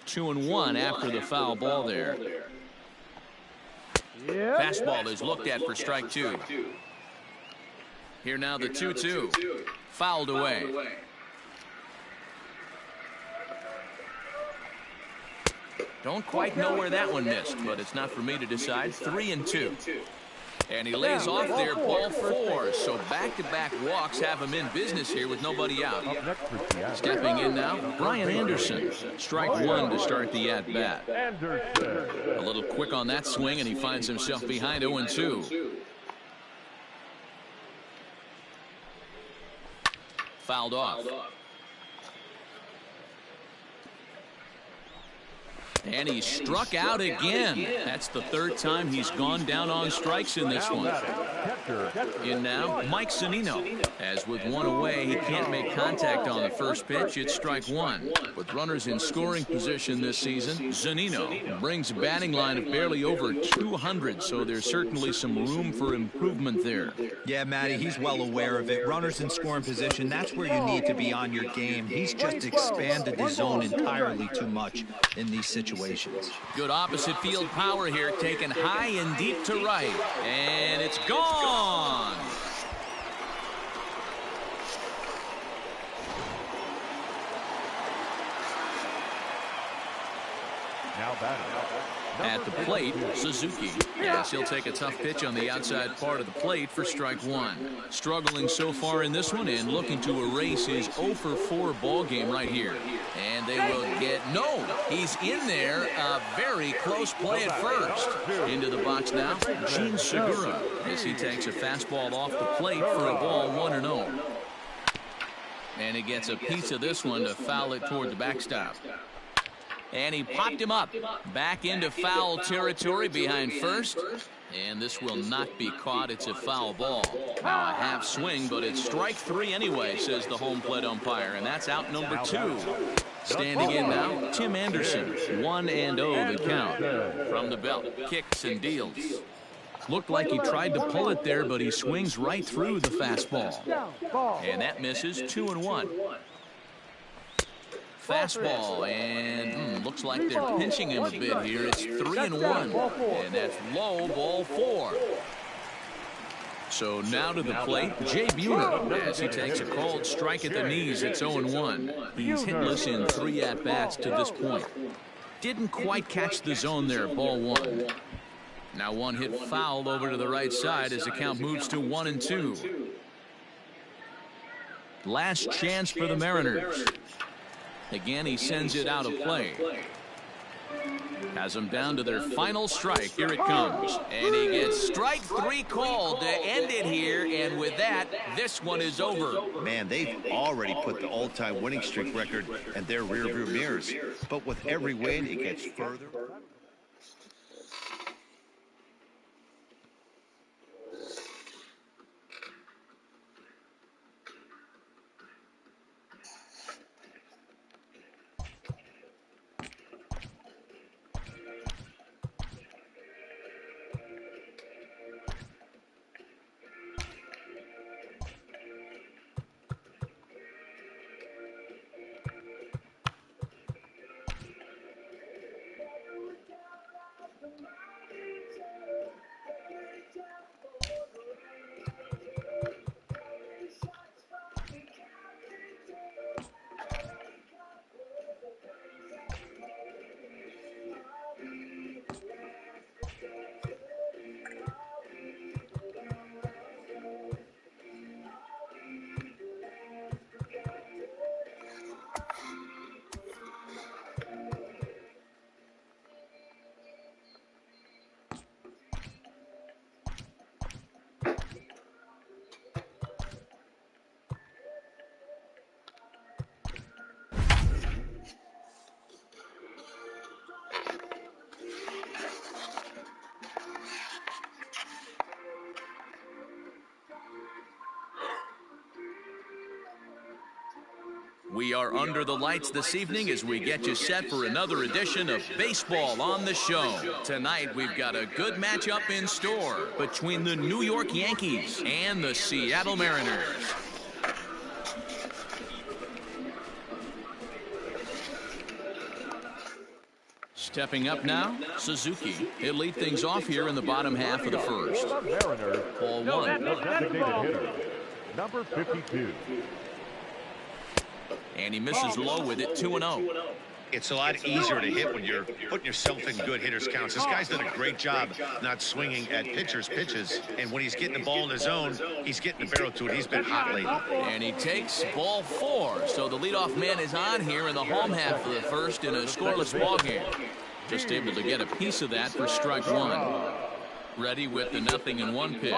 Speaker 2: 2-1 after the foul ball there. Fastball is looked at for strike 2. Here now the 2-2. Fouled away. Don't quite know where that one missed, but it's not for me to decide. 3-2. And he lays off there, ball 4. So back-to-back walks have him in business here with nobody out. Stepping in now, Brian Anderson. Strike 1 to start the at-bat. A little quick on that swing, and he finds himself behind 0-2. Fouled off. And he struck out again. That's the 3rd time he's gone down on strikes in this one. In now, Mike Zunino. As with 1 away, he can't make contact on the first pitch. It's strike 1. With runners in scoring position this season, Zunino brings a batting line of barely over 200, so there's certainly some room for improvement there.
Speaker 1: Yeah, Matty, he's well aware of it. Runners in scoring position, that's where you need to be on your game. He's just expanded the zone entirely too much in these situations.
Speaker 2: Good opposite field power here, taken high and deep to right, and it's gone.
Speaker 4: Now batting.
Speaker 2: At the plate, Suzuki. Yes, he'll take a tough pitch on the outside part of the plate for strike 1. Struggling so far in this one and looking to erase his 0-for-4 ball game right here. And they will get no. He's in there. A very close play at first. Into the box now, Gene Segura, as he takes a fastball off the plate for a ball 1-0. And he gets a piece of this one to foul it toward the backstop. And he popped him up back into foul territory behind first, and this will not be caught. It's a foul ball. Now a half swing, but it's strike 3 anyway, says the home plate umpire, and that's out number 2. Standing in now, Tim Anderson. 1-0 the count. From the belt, kicks and deals. Looked like he tried to pull it there, but he swings right through the fastball, and that misses. 2-1. Fastball, and looks like they're pinching him a bit here. It's 3-1, and that's low, ball 4. So now to the plate, Jay Buhner, as he takes a called strike at the knees. It's 0-1. He's hitless in 3 at-bats to this point. Didn't quite catch the zone there, ball 1. Now one hit foul over to the right side as the count moves to 1-2. Last chance for the Mariners. Again, he sends it out of play. Has them down to their final strike. Here it comes. And he gets strike 3 called to end it here. And with that, this one is over.
Speaker 3: Man, they've already put the all-time winning streak record in their rearview mirrors. But with every win, it gets further.
Speaker 2: We are under the lights this evening as we get you set for another edition of Baseball on the Show. Tonight, we've got a good matchup in store between the New York Yankees and the Seattle Mariners. Stepping up now, Suzuki. He'll lead things off here in the bottom half of the first. Ball 1.
Speaker 4: The designated hitter, number 52.
Speaker 2: And he misses low with it, 2-0.
Speaker 3: It's a lot easier to hit when you're putting yourself in good hitters' counts. This guy's done a great job not swinging at pitchers' pitches. And when he's getting the ball in his zone, he's getting the barrel to it. He's been hot lately.
Speaker 2: And he takes ball 4. So the leadoff man is on here in the home half of the first in a scoreless ball game. Just able to get a piece of that for strike 1. Ready with the 0-1 pitch.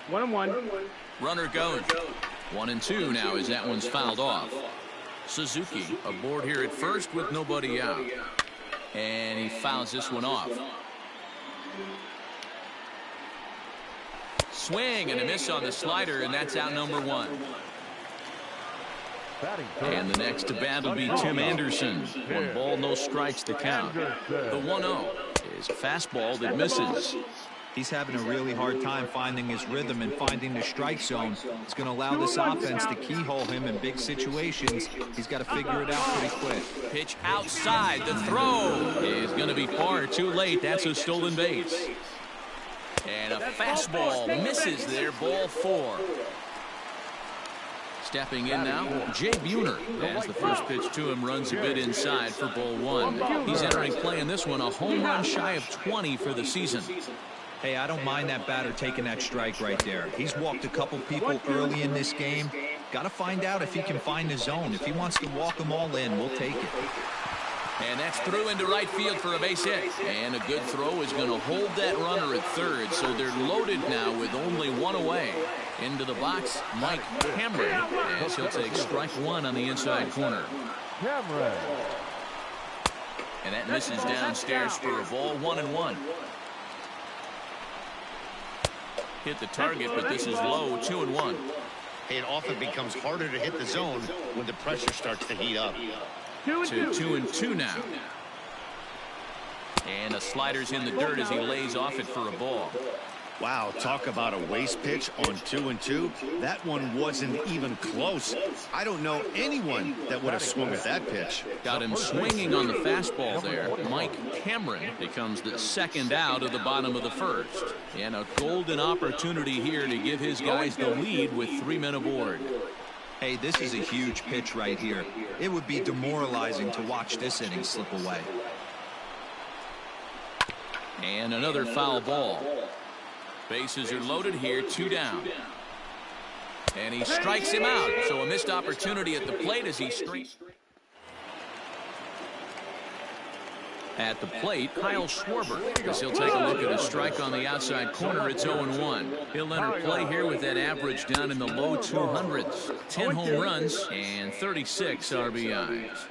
Speaker 5: 1-1.
Speaker 2: Runner goes. 1-2 now as that one's fouled off. Suzuki aboard here at first with nobody out. And he fouls this one off. Swing and a miss on the slider, and that's out number 1. And the next to bat will be Tim Anderson. 1 ball, no strikes to count. The 1-0 is a fastball that misses.
Speaker 1: He's having a really hard time finding his rhythm and finding the strike zone. It's going to allow this offense to keyhole him in big situations. He's got to figure it out pretty quick.
Speaker 2: Pitch outside. The throw is going to be far too late. That's a stolen base. And a fastball misses there. Ball 4. Stepping in now, Jay Buhner, as the first pitch to him runs a bit inside for ball 1. He's entering play in this one, a home run shy of 20 for the season.
Speaker 1: Hey, I don't mind that batter taking that strike right there. He's walked a couple people early in this game. Got to find out if he can find the zone. If he wants to walk them all in, we'll take it.
Speaker 2: And that's through into right field for a base hit. And a good throw is going to hold that runner at third. So they're loaded now with only 1 away. Into the box, Mike Cameron, as he'll take strike 1 on the inside corner.
Speaker 4: Cameron.
Speaker 2: And that misses downstairs for a ball. 1-1. Hit the target, but this is low. 2-1.
Speaker 3: It often becomes harder to hit the zone when the pressure starts to heat up.
Speaker 2: To 2-2 now. And a slider's in the dirt as he lays off it for a ball.
Speaker 3: Wow, talk about a waste pitch on 2-2. That one wasn't even close. I don't know anyone that would have swung at that pitch.
Speaker 2: Got him swinging on the fastball there. Mike Cameron becomes the second out of the bottom of the first. And a golden opportunity here to give his guys the lead with 3 men aboard.
Speaker 1: Hey, this is a huge pitch right here. It would be demoralizing to watch this inning slip away.
Speaker 2: And another foul ball. Bases are loaded here, 2 down. And he strikes him out. So a missed opportunity at the plate as he strikes. At the plate, Kyle Schwarber, as he'll take a look at a strike on the outside corner. It's 0-1. He'll enter play here with that average down in the low 200s. 10 home runs and 36 RBIs.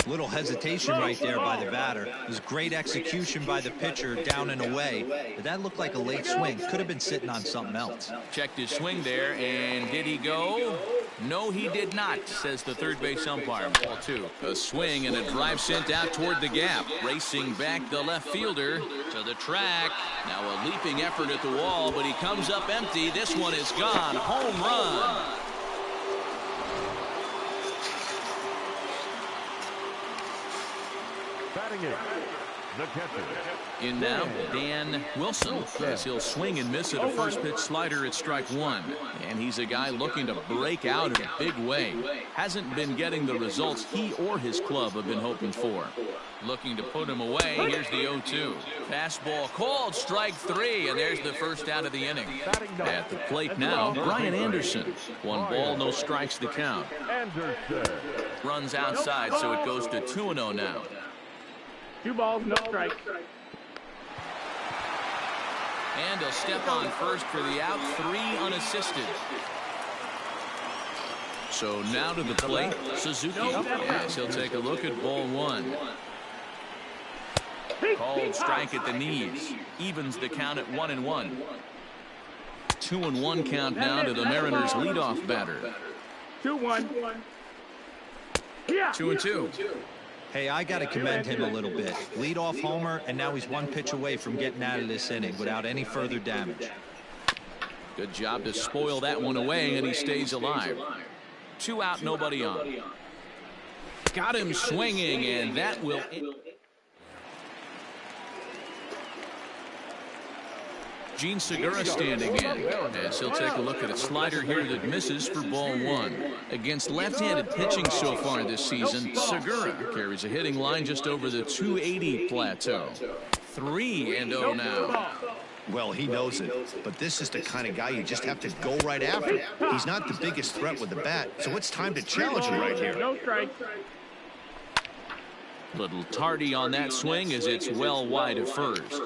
Speaker 1: Little hesitation right there by the batter. It was great execution by the pitcher down and away, but that looked like a late swing. Could have been sitting on something else.
Speaker 2: Checked his swing there, and did he go? No, he did not, says the third base umpire. Ball 2. A swing and a drive sent out toward the gap. Racing back the left fielder to the track. Now a leaping effort at the wall, but he comes up empty. This one is gone. Home run.
Speaker 4: Batting it, the catcher.
Speaker 2: In now, Dan Wilson, as he'll swing and miss at a first pitch slider at strike 1. And he's a guy looking to break out in a big way. Hasn't been getting the results he or his club have been hoping for. Looking to put him away. Here's the 0-2. Fastball called, strike 3, and there's the first out of the inning. At the plate now, Brian Anderson. 1 ball, no strikes to count.
Speaker 4: Anderson.
Speaker 2: Runs outside, so it goes to 2-0 now.
Speaker 5: 2 balls, no strikes.
Speaker 2: And he'll step on first for the out, 3 unassisted. So now to the plate, Suzuki, as he'll take a look at ball 1. Called strike at the knees. Evens the count at 1-1. 2-1 count now to the Mariners' leadoff batter.
Speaker 5: 2-1.
Speaker 2: 2-2.
Speaker 1: Hey, I got to commend him a little bit. Leadoff homer, and now he's 1 pitch away from getting out of this inning without any further damage.
Speaker 2: Good job to spoil that one away, and he stays alive. 2 out, nobody on. Got him swinging, and that will... Gene Segura standing in, as he'll take a look at a slider here that misses for ball 1. Against left-handed pitching so far this season, Segura carries a hitting line just over the 280 plateau. 3-0 now.
Speaker 3: Well, he knows it, but this is the kind of guy you just have to go right after. He's not the biggest threat with the bat, so it's time to challenge him right here.
Speaker 5: No strikes.
Speaker 2: Little tardy on that swing as it's well wide of first.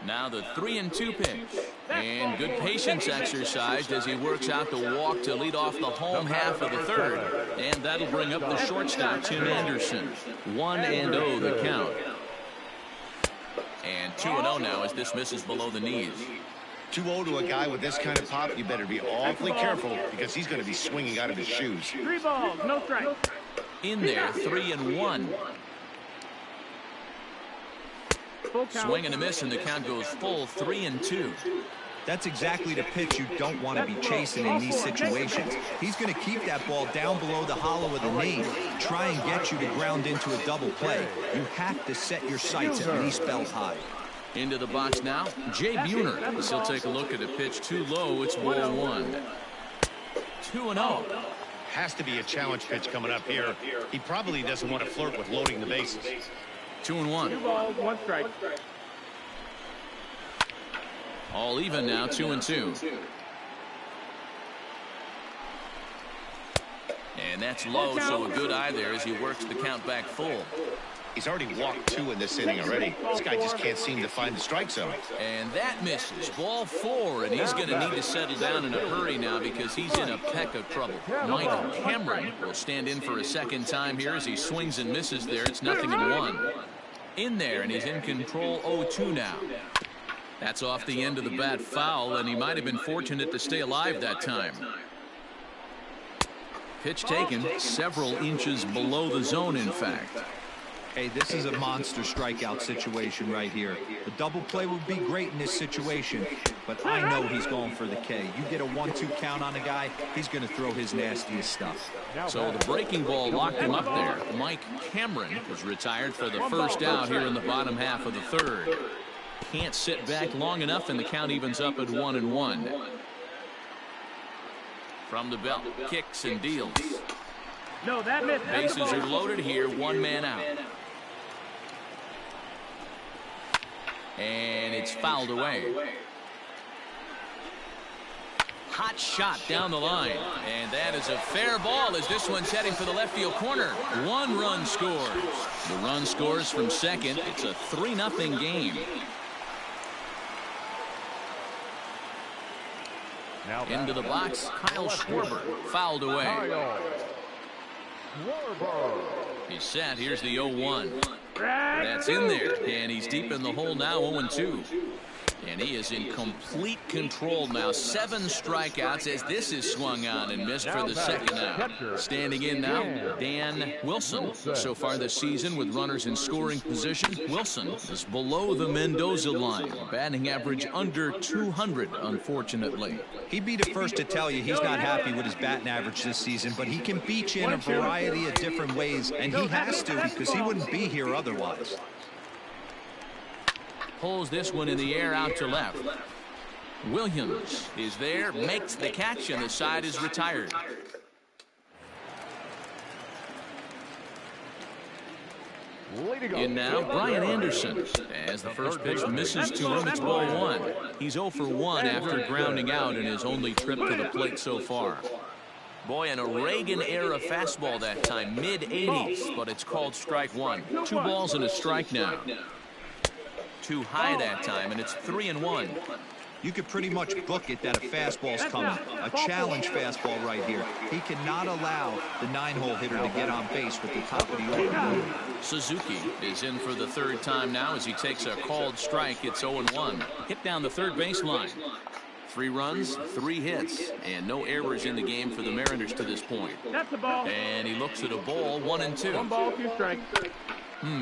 Speaker 2: Now the 3-2 pitch, and good patience exercised as he works out the walk to lead off the home half of the third, and that'll bring up the shortstop, Tim Anderson. 1-0 the count. And 2-0 now as this misses below the knees.
Speaker 3: 2-0 to a guy with this kind of pop, you better be awfully careful because he's going to be swinging out of his shoes.
Speaker 5: 3 balls, no strikes.
Speaker 2: In there, 3-1. Swing and a miss, and the count goes full 3-2.
Speaker 1: That's exactly the pitch you don't want to be chasing in these situations. He's going to keep that ball down below the hollow of the knee, try and get you to ground into a double play. You have to set your sights at least belt high.
Speaker 2: Into the box now, Jay Buhner, as he'll take a look at a pitch too low. It's ball 1. 2-0.
Speaker 3: Has to be a challenge pitch coming up here. He probably doesn't want to flirt with loading the bases.
Speaker 2: 2-1.
Speaker 5: 2 balls, 1 strike.
Speaker 2: All even now, 2-2. And that's low, so a good eye there as he works the count back full.
Speaker 3: He's already walked 2 in this inning already. This guy just can't seem to find the strike zone.
Speaker 2: And that misses. Ball 4, and he's going to need to settle down in a hurry now because he's in a peck of trouble. Michael Cameron will stand in for a second time here as he swings and misses there. It's 0-1. In there, and he's in control. 0-2 now. That's off the end of the bat foul, and he might have been fortunate to stay alive that time. Pitch taken several inches below the zone, in fact.
Speaker 1: Hey, this is a monster strikeout situation right here. The double play would be great in this situation, but I know he's going for the K. You get a 1-2 count on a guy, he's going to throw his nastiest stuff.
Speaker 2: So the breaking ball locked him up there. Mike Cameron was retired for the first out here in the bottom half of the third. Can't sit back long enough, and the count evens up at 1-1. From the belt, kicks and deals.
Speaker 5: No, that missed.
Speaker 2: Bases are loaded here, 1 man out. And it's fouled away. Hot shot down the line. And that is a fair ball as this one's heading for the left field corner. 1 run scores. The run scores from second. It's a 3-0 game.
Speaker 4: Now
Speaker 2: Into the box, Kyle Schwarber fouled away. He's set. Here's the 0-1. That's in there, and he's deep in the hole now, 0-2. And he is in complete control now. 7 strikeouts as this is swung on and missed for the second out. Standing in now, Dan Wilson. So far this season with runners in scoring position, Wilson is below the Mendoza line. Batting average under 200, unfortunately.
Speaker 1: He'd be the first to tell you he's not happy with his batting average this season, but he can beat you in a variety of different ways, and he has to because he wouldn't be here otherwise.
Speaker 2: Pulls this one in the air out to left. Williams is there, makes the catch, and the side is retired. In now, Brian Anderson. As the first pitch misses to him, it's ball 1. He's 0 for 1 after grounding out in his only trip to the plate so far. Boy, an Reagan-era fastball that time, mid-80s, but it's called strike 1. 2 balls and a strike now. Too high that time, and it's 3-1.
Speaker 1: You could pretty much book it that a fastball's coming. A challenge fastball right here. He cannot allow the 9-hole hitter to get on base with the top of the order.
Speaker 2: Suzuki is in for the 3rd time now as he takes a called strike. It's 0-1. Hit down the 3rd baseline. 3 runs, 3 hits, and no errors in the game for the Mariners to this point.
Speaker 5: That's the ball.
Speaker 2: And he looks at a ball, 1-2.
Speaker 5: 1 ball, 2 strikes.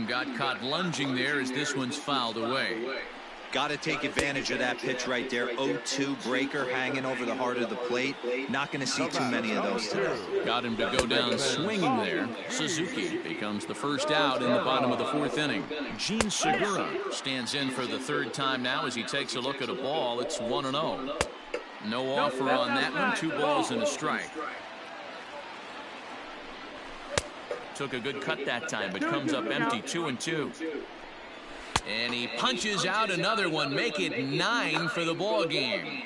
Speaker 2: Got caught lunging there as this one's fouled away.
Speaker 1: Got to take advantage of that pitch right there. 0-2 breaker hanging over the heart of the plate. Not going to see too many of those today.
Speaker 2: Got him to go down swinging there. Suzuki becomes the first out in the bottom of the 4th inning. Gene Segura stands in for the 3rd time now as he takes a look at a ball. It's 1-0. No offer on that one. 2 balls and a strike. Took a good cut that time, but comes up empty. 2-2. And he punches out another one. Make it 9 for the ball game.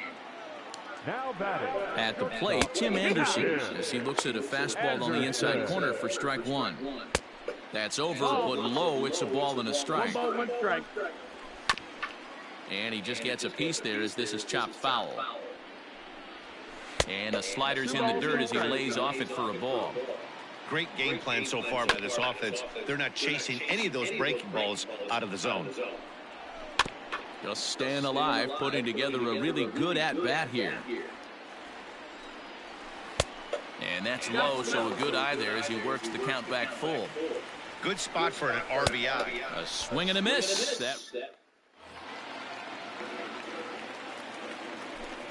Speaker 2: At the plate, Tim Anderson, as he looks at a fastball on the inside corner for strike 1. That's over, but low. It's a ball and a strike.
Speaker 5: 1 ball, 1 strike.
Speaker 2: And he just gets a piece there as this is chopped foul. And a slider's in the dirt as he lays off it for a ball.
Speaker 3: Great game plan so far by this offense. They're not chasing any of those breaking balls out of the zone.
Speaker 2: Just staying alive, putting together a really good at-bat here. And that's low, so a good eye there as he works the count back full.
Speaker 3: Good spot for an RBI.
Speaker 2: A swing and a miss.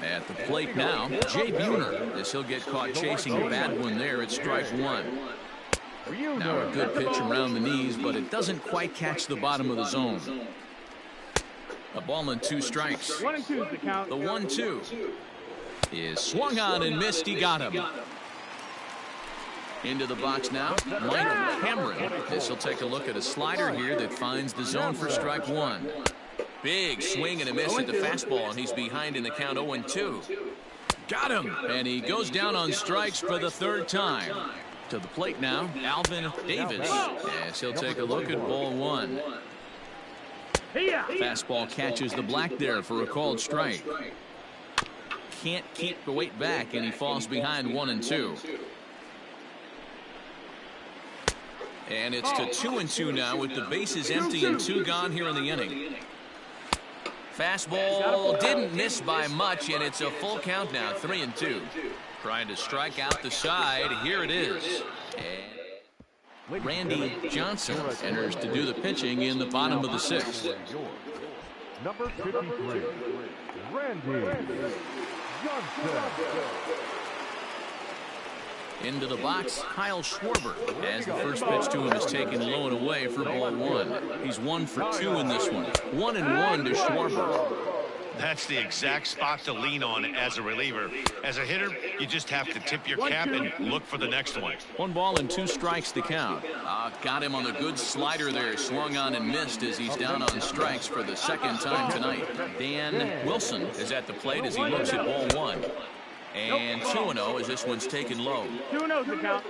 Speaker 2: At the plate now, Jay Buhner, as he'll get caught chasing a bad one there at strike 1. Now a good pitch around the knees, but it doesn't quite catch the bottom of the zone. A ball and 2 strikes.
Speaker 5: 1 and 2 is the count.
Speaker 2: The 1-2 is swung on and missed. He got him. Into the box now, Mike Cameron. This will take a look at a slider here that finds the zone for strike 1. Big swing and a miss at the fastball, and he's behind in the count 0-2. Got him, and he goes down on strikes for the 3rd time. To the plate now, Alvin Davis, as he'll take a look at ball 1. Fastball catches the black there for a called strike. Can't keep the weight back, and he falls behind 1-2. And it's to 2-2 now with the bases empty and 2 gone here in the inning. Fastball didn't miss by much, and it's a full count now, 3-2. Trying to strike out the side. Here it is. And Randy Johnson enters to do the pitching in the bottom of the 6th.
Speaker 4: Number 53, Randy Johnson.
Speaker 2: Into the box, Kyle Schwarber, as the first pitch to him is taken low and away for ball 1. He's 1 for 2 in this one. 1-1 to Schwarber.
Speaker 3: That's the exact spot to lean on as a reliever. As a hitter, you just have to tip your cap and look for the next one.
Speaker 2: 1 ball and 2 strikes to count. Got him on the good slider there. Swung on and missed as he's down on strikes for the 2nd time tonight. Dan Wilson is at the plate as he looks at ball 1. And 2-0 as this one's taken low.
Speaker 5: 2-0's the count.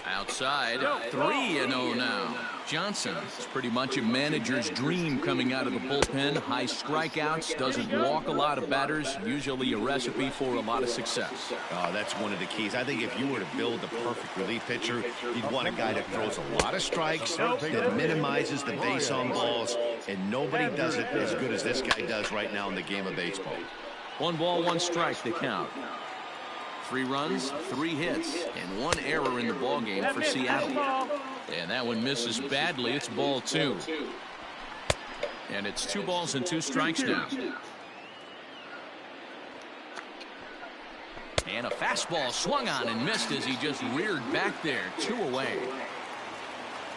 Speaker 2: Outside, 3-0 now. Johnson is pretty much a manager's dream coming out of the bullpen. High strikeouts, doesn't walk a lot of batters, usually a recipe for a lot of success.
Speaker 3: Oh, that's one of the keys. I think if you were to build the perfect relief pitcher, you'd want a guy that throws a lot of strikes, that minimizes the base on balls, and nobody does it as good as this guy does right now in the game of baseball.
Speaker 2: 1 ball, 1 strike, the count. 3 runs, 3 hits, and 1 error in the ballgame for Seattle. And that one misses badly. It's ball 2. And it's 2 balls and 2 strikes now. And a fastball swung on and missed as he just reared back there. 2 away.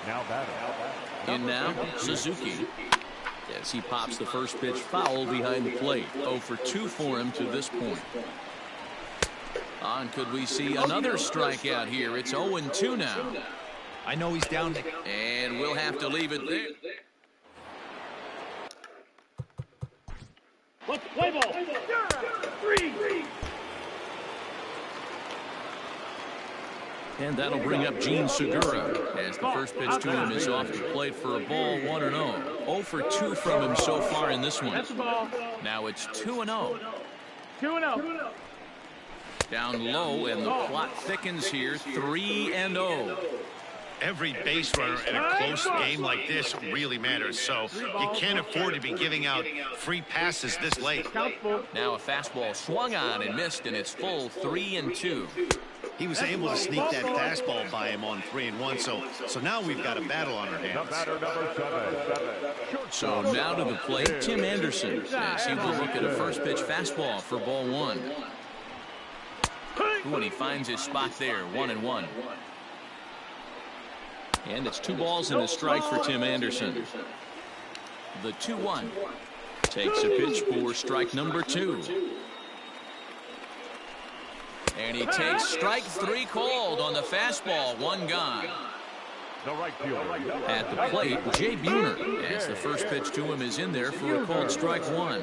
Speaker 4: Now batter.
Speaker 2: In now, Suzuki. As he pops the first pitch foul behind the plate. 0 for 2 for him to this point. On, could we see another strikeout here? It's 0-2 now.
Speaker 1: I know he's down.
Speaker 2: And we'll have to leave it there.
Speaker 5: Let's play ball. 3.
Speaker 2: And that'll bring up Gene Segura as the first pitch to him is off the plate for a ball. 1-0. 0 for 2 from him so far in this one.
Speaker 5: That's the ball.
Speaker 2: Now it's 2-0.
Speaker 5: 2-0.
Speaker 2: Down low, and the plot thickens here. 3-0.
Speaker 3: Every base runner in a close game like this really matters, so you can't afford to be giving out free passes this late.
Speaker 2: Now a fastball swung on and missed, and it's full. 3-2.
Speaker 3: He was able to sneak that fastball by him on 3-1, so now we've got a battle on our hands.
Speaker 4: Batter number 7.
Speaker 2: So now to the plate, Tim Anderson, as he will look at a first pitch fastball for ball 1. When he finds his spot there, 1-1. And it's 2 balls and a strike for Tim Anderson. The 2-1 takes a pitch for strike number 2. And he takes strike 3 called on the fastball. 1 gone.
Speaker 4: The right fielder.
Speaker 2: At the plate, Jay Buhner, as the first pitch to him is in there for a called strike 1.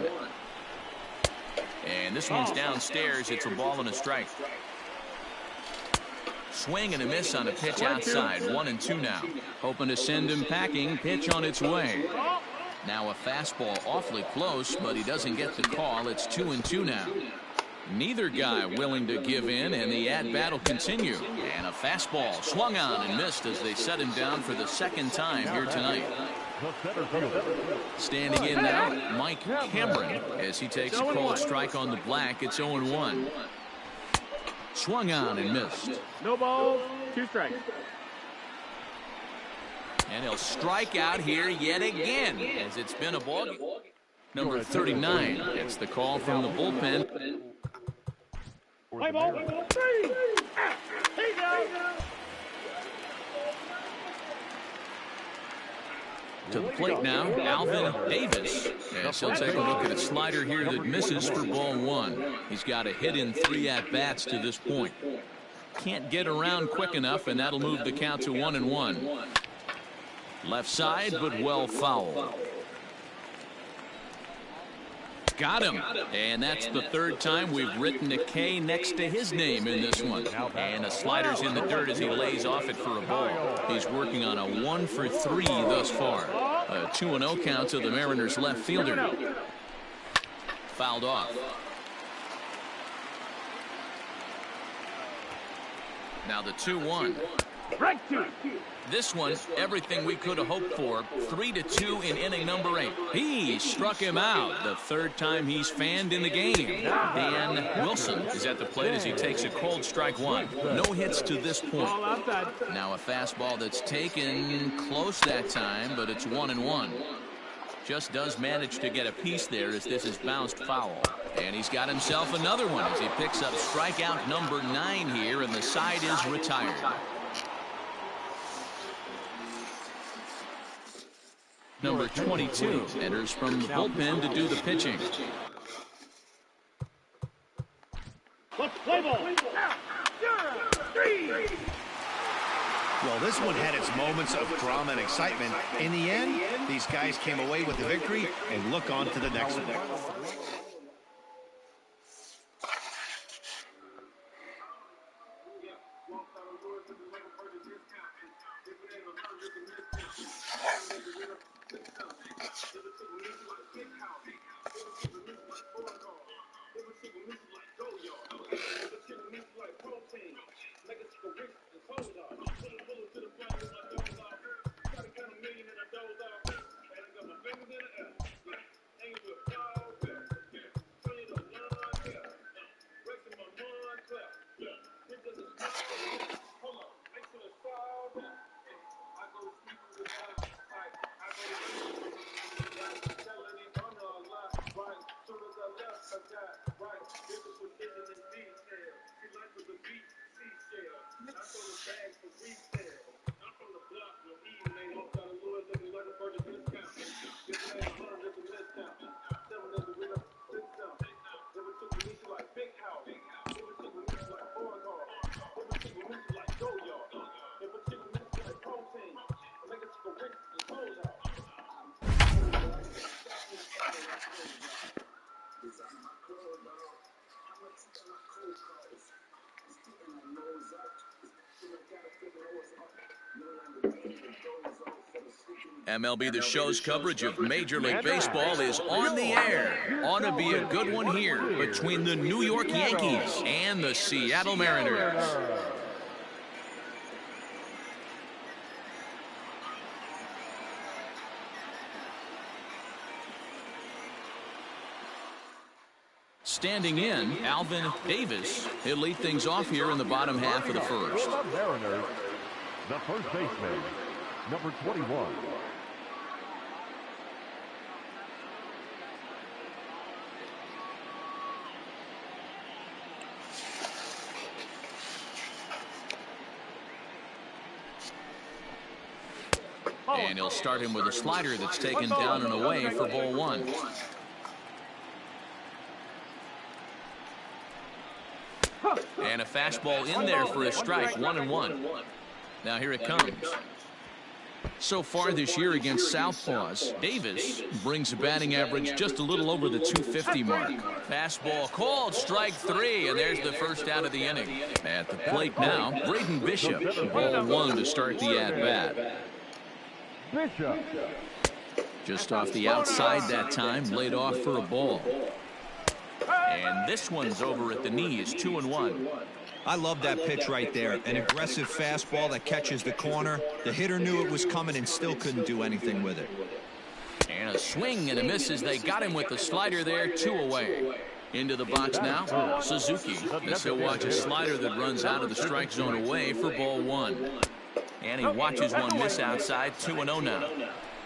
Speaker 2: And this one's downstairs. It's a ball and a strike. Swing and a miss on a pitch outside. 1-2 now. Hoping to send him packing. Pitch on its way. Now a fastball awfully close, but he doesn't get the call. It's 2-2 now. Neither guy willing to give in, and the at-bat will continue. And a fastball swung on and missed as they set him down for the 2nd time here tonight. Standing in now, Mike Cameron, as he takes a called strike on the black. It's 0-1. Swung on and missed.
Speaker 5: No balls, 2 strikes.
Speaker 2: And he'll strike out here yet again, as it's been a ball game. Number 39. It's the call from the bullpen.
Speaker 5: Play ball. 3. He's out.
Speaker 2: To the plate now, Alvin Davis. As he'll take a look at a slider here that misses for ball 1. He's got a hit in 3 at-bats to this point. Can't get around quick enough, and that'll move the count to 1-1. Left side, but well foul. Got him. And that's the 3rd time we've written a K next to his name in this one. And a slider's in the dirt as he lays off it for a ball. He's working on a 1 for 3 thus far. A 2-0 count to the Mariners left fielder. Fouled off. Now the 2-1.
Speaker 5: Strike 2.
Speaker 2: This one, everything we could have hoped for. 3-2 in inning number 8. He struck him out. The 3rd time he's fanned in the game. Dan Wilson is at the plate as he takes a cold strike 1. No hits to this point. Now a fastball that's taken close that time, but it's 1-1. Just does manage to get a piece there as this is bounced foul. And he's got himself another one as he picks up strikeout number 9 here, and the side is retired. Number 22 enters from the bullpen to do the pitching.
Speaker 5: Let's play ball. 3.
Speaker 3: Well, this one had its moments of drama and excitement. In the end, these guys came away with the victory and look on to the next one.
Speaker 2: MLB The Show's coverage of Major League Baseball is on the air. Ought to be a good one here between the New York Yankees and the Seattle Mariners. Standing in, Alvin Davis. He'll lead things off here in the bottom half of the first.
Speaker 4: For the Mariners, the first baseman, number 21.
Speaker 2: And he'll start him with a slider that's taken down and away for ball one. And a fastball in there for a strike, 1-1. Now here it comes. So far this year against Southpaws, Davis brings a batting average just a little over the 250 mark. Fastball called, strike three, and there's the first out of the inning. At the plate now, Braden Bishop, ball one to start the at-bat.
Speaker 4: Bishop.
Speaker 2: Just off the outside that time, laid off for a ball. And this one's over at the knees, 2-1.
Speaker 1: I love that pitch right there. An aggressive fastball that catches the corner. The hitter knew it was coming and still couldn't do anything with it.
Speaker 2: And a swing and a miss as they got him with the slider there, 2 away. Into the box now, Suzuki. As he'll watch a slider that runs out of the strike zone away for ball one. And he watches one miss outside, 2-0 now.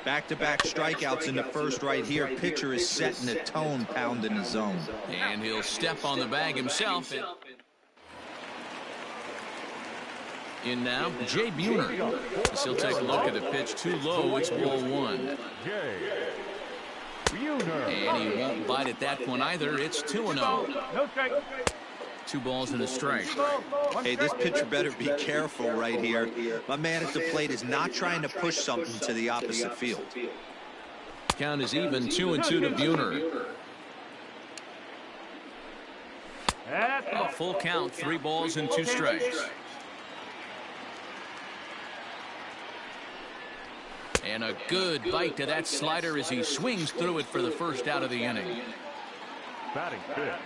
Speaker 1: Back-to-back strikeouts in the first right here. Pitcher is setting the tone, pounding the zone.
Speaker 2: And he'll step on the bag himself. In now, Jay Buhner. As he'll take a look at the pitch too low. It's ball one.
Speaker 4: Jay Buhner.
Speaker 2: And he won't bite at that one either. It's 2-0.
Speaker 5: No strike.
Speaker 2: 2 balls and a strike.
Speaker 1: Hey, this pitcher better be careful right here. My man at the plate is not trying to push something to the opposite field.
Speaker 2: Count is even, 2-2 to Buhner. A full count, 3 balls and 2 strikes. And a good bite to that slider as he swings through it for the first out of the inning.
Speaker 4: Batting fifth,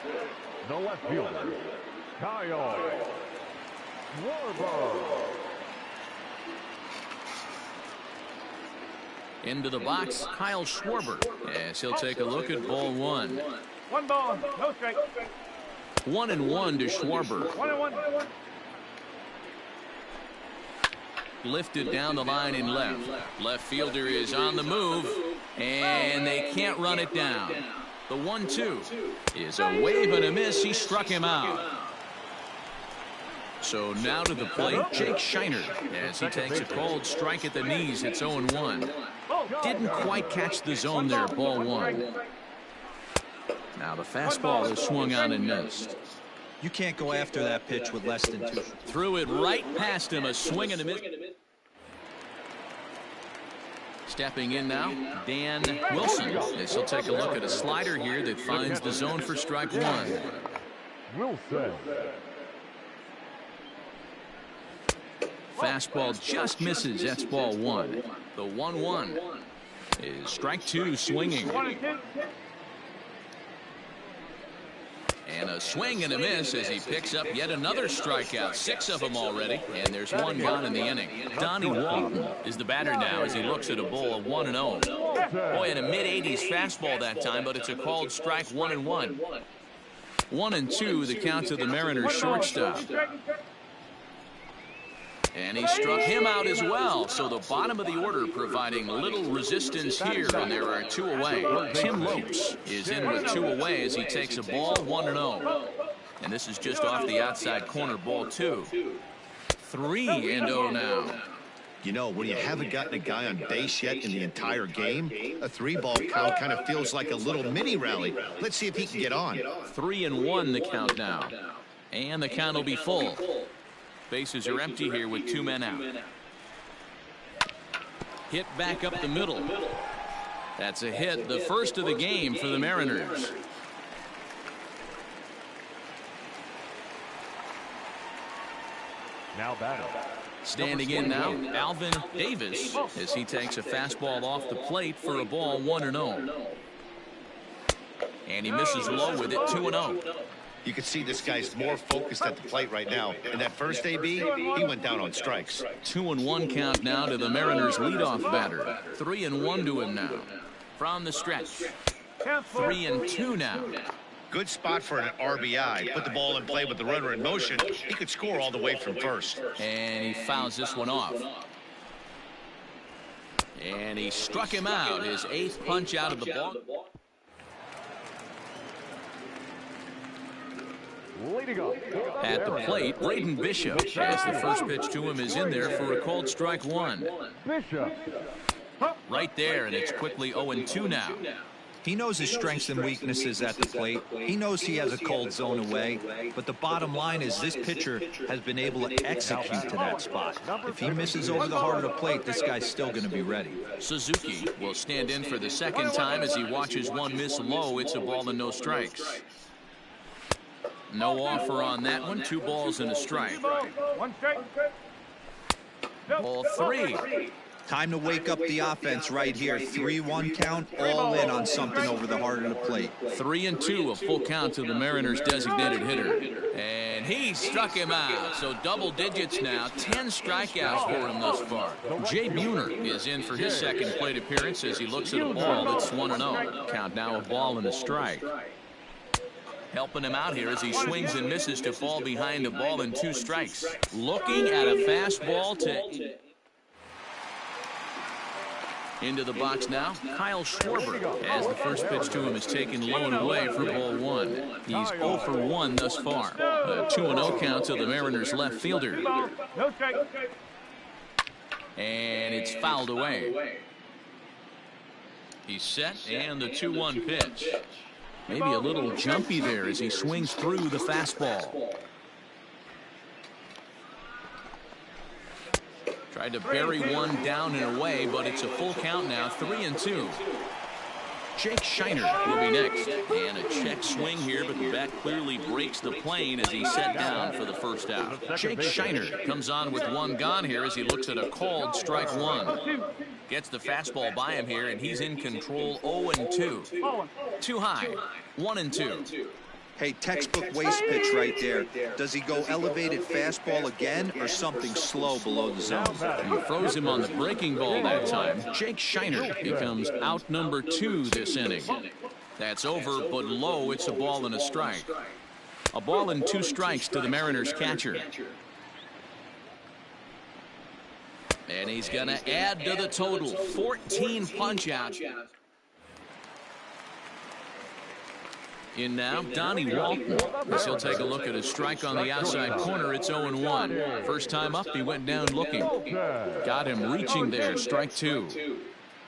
Speaker 4: the left fielder, Kyle Schwarber.
Speaker 2: Into the box, Kyle Schwarber. As he'll take a look at ball one.
Speaker 5: 1 ball, no strike.
Speaker 2: 1-1 to Schwarber.
Speaker 5: 1-1.
Speaker 2: Lifted down the line in left. Left fielder is on the move, and they can't run it down. The 1-2 is a wave and a miss. He struck him out. So now to the plate, Jake Shiner, as he takes a cold strike at the knees. It's 0-1. Didn't quite catch the zone there, ball one. Now the fastball is swung on and missed.
Speaker 1: You can't go after that pitch with less than 2.
Speaker 2: Threw it right past him, a swing and a miss. Stepping in now, Dan Wilson, as he'll take a look at a slider here that finds the zone for strike one.
Speaker 4: Wilson.
Speaker 2: Fastball just misses. That's ball one. The 1-1 is strike two, swinging. And a swing and a miss as he picks up yet another strikeout. 6 of them already, and there's 1 gone in the inning. Donnie Walton is the batter now as he looks at a ball of 1-0. Boy, in a mid-80s fastball that time, but it's a called strike. 1-1. 1-2, the count to the Mariners shortstop. And he struck him out as well. So the bottom of the order providing little resistance here, and there are 2 away. Tim Lopes is in with 2 away as he takes a ball 1-0. And this is just off the outside corner, ball 2. 3-0 now.
Speaker 3: You know, when you haven't gotten a guy on base yet in the entire game, a 3-ball count kind of feels like a little mini rally. Let's see if he can get on.
Speaker 2: 3-1 the count now. And the count will be full. Bases are empty here with 2 men out. Hit back up the middle. That's a hit, the first of the game for the Mariners.
Speaker 4: Now batting.
Speaker 2: Standing in now, Alvin Davis, as he takes a fastball off the plate for a ball 1-0. And he misses low with it, 2-0.
Speaker 3: You can see this guy's more focused at the plate right now. In that first AB, he went down on strikes.
Speaker 2: 2-1 count now to the Mariners leadoff batter. 3-1 to him now. From the stretch. 3-2 now.
Speaker 3: Good spot for an RBI. Put the ball in play with the runner in motion. He could score all the way from first.
Speaker 2: And he fouls this one off. And he struck him out. His 8th punch out of the ball.
Speaker 4: At
Speaker 2: the plate, Braden Bishop, as the first pitch to him is in there for a called strike 1.
Speaker 4: Bishop.
Speaker 2: Right there, and it's quickly 0-2 now.
Speaker 1: He knows his strengths and weaknesses at the plate. He knows he has a cold zone away. But the bottom line is this pitcher has been able to execute to that spot. If he misses over the heart of the plate, this guy's still going to be ready.
Speaker 2: Suzuki will stand in for the second time as he watches one miss low. It's a ball and no strikes. No offer on that one. 2 balls and a strike. Ball 3.
Speaker 1: Time to wake up the offense right here. 3-1 count, all in on something over the heart of the plate.
Speaker 2: 3-2, a full count to the Mariners' designated hitter. And he struck him out. So double digits now. 10 strikeouts for him thus far. Jay Buhner is in for his second plate appearance as he looks at a ball that's 1-0. Count now a ball and a strike. Helping him out here as he swings and misses to fall behind a ball and 2 strikes. Looking at a fastball to... Into the box now, Kyle Schwarber, as the first pitch to him is taken low and away for ball 1. He's 0 for 1 thus far. A 2-0 count to the Mariners left fielder. And it's fouled away. He's set, and the 2-1 pitch. Maybe a little jumpy there as he swings through the fastball. Tried to bury one down and away, but it's a full count now, 3-2. Jake Shiner will be next. And a check swing here, but the bat clearly breaks the plane as he's set down for the first out. Jake Shiner comes on with 1 gone here as he looks at a called strike 1. Gets the fastball by him here, and he's in control. 0-2. Too high. 1-2.
Speaker 1: Hey, textbook waste pitch right there. Does he go elevated fastball again or something slow below the zone?
Speaker 2: He froze him on the breaking ball that time. Jake Shiner becomes out number 2 this inning. That's over, but low. It's a ball and a strike. A ball and 2 strikes to the Mariners catcher. And he's going to add to the total. 14 punch-outs. In now, Donnie Walton, as he'll take a look at a strike on the outside corner. It's 0-1. First time up, he went down looking. Got him reaching there. Strike 2.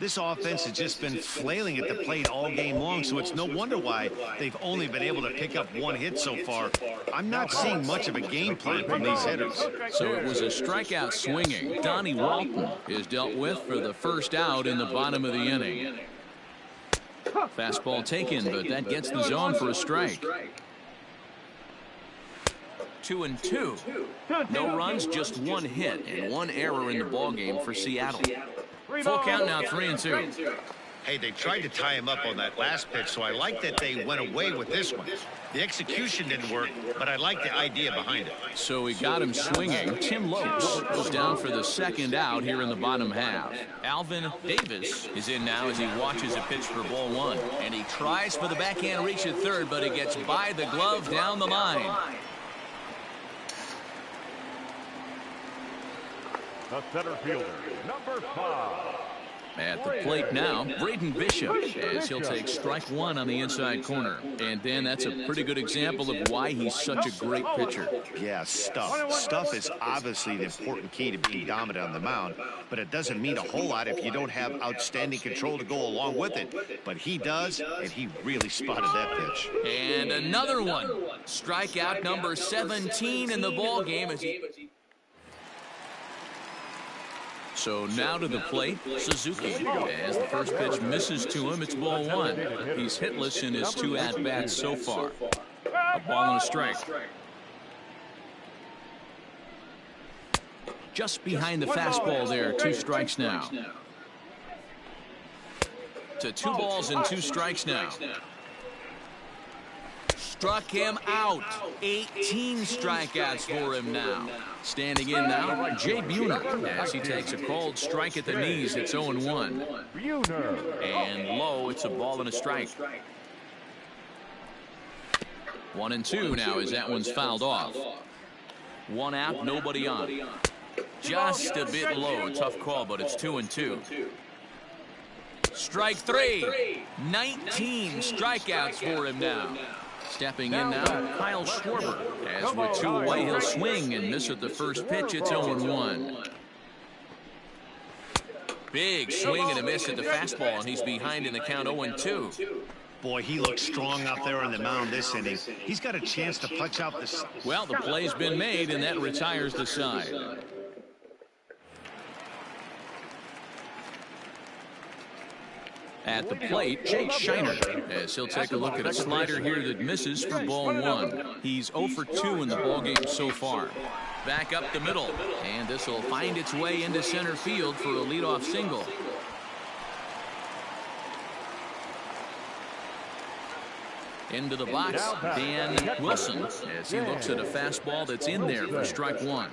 Speaker 3: This offense has just been flailing at the plate all game long, so it's no wonder why they've only been able to pick up 1 hit so far. I'm not seeing much of a game plan from these hitters.
Speaker 2: So it was a strikeout swinging. Donnie Walton is dealt with for the first out in the bottom of the inning. Fastball taken, but that gets the zone for a strike. 2-2. No runs, just 1 hit and 1 error in the ballgame for Seattle. Full count now, 3-2.
Speaker 3: Hey, they tried to tie him up on that last pitch, so I like that they went away with this one. The execution didn't work, but I like the idea behind it.
Speaker 2: So we got him swinging. Tim Lopes goes down for the second out here in the bottom half. Alvin Davis is in now as he watches a pitch for ball one. And he tries for the backhand reach at third, but it gets by the glove down the line.
Speaker 4: The center fielder, number 5.
Speaker 2: At the plate now, Braden Bishop, as he'll take strike one on the inside corner. And Dan, that's a pretty good example of why he's such a great pitcher.
Speaker 3: Yeah, stuff. Stuff is obviously the important key to being dominant on the mound, but it doesn't mean a whole lot if you don't have outstanding control to go along with it. But he does, and he really spotted that pitch.
Speaker 2: And another one. Strikeout number 17 in the ball game as he... So now to the plate, Suzuki. As the first pitch misses to him, it's ball one. He's hitless in his 2 at-bats so far. A ball and a strike. Just behind the fastball there, 2 strikes now. To 2 balls and 2 strikes now. Struck him out. 18 strikeouts for him now. Standing in now, Jay Buhner, as he takes a called strike at the knees. It's 0-1. And low, it's a ball and a strike. 1-2 now as that one's fouled off. 1 out, nobody on. Just a bit low. Tough call, but it's 2-2. Strike 3. 19 strikeouts for him now. Stepping in now, Kyle Schwarber. As with 2 away, he'll swing and miss at the first pitch. It's 0-1. Big swing and a miss at the fastball, and he's behind in the count 0-2.
Speaker 3: Boy, he looks strong out there on the mound this inning. He's got a chance to punch out this.
Speaker 2: Well, the play's been made, and that retires the side. At the plate, Jake Shiner, as he'll take a look at a slider here that misses for ball one. He's 0 for 2 in the ballgame so far. Back up the middle, and this will find its way into center field for a leadoff single. Into the box, Dan Wilson, as he looks at a fastball that's in there for strike one.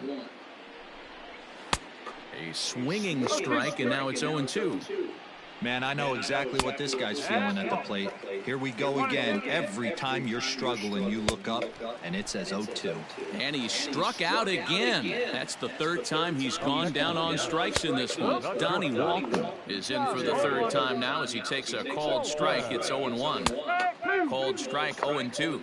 Speaker 2: A swinging strike, and now it's 0-2.
Speaker 1: Man, I know exactly what this guy's feeling at the plate. Here we go again. Every time you're struggling, you look up, and it says 0-2.
Speaker 2: And he struck out again. That's the 3rd time he's gone down on strikes in this one. Donnie Walton is in for the 3rd time now as he takes a called strike. It's 0-1. Called strike 0-2.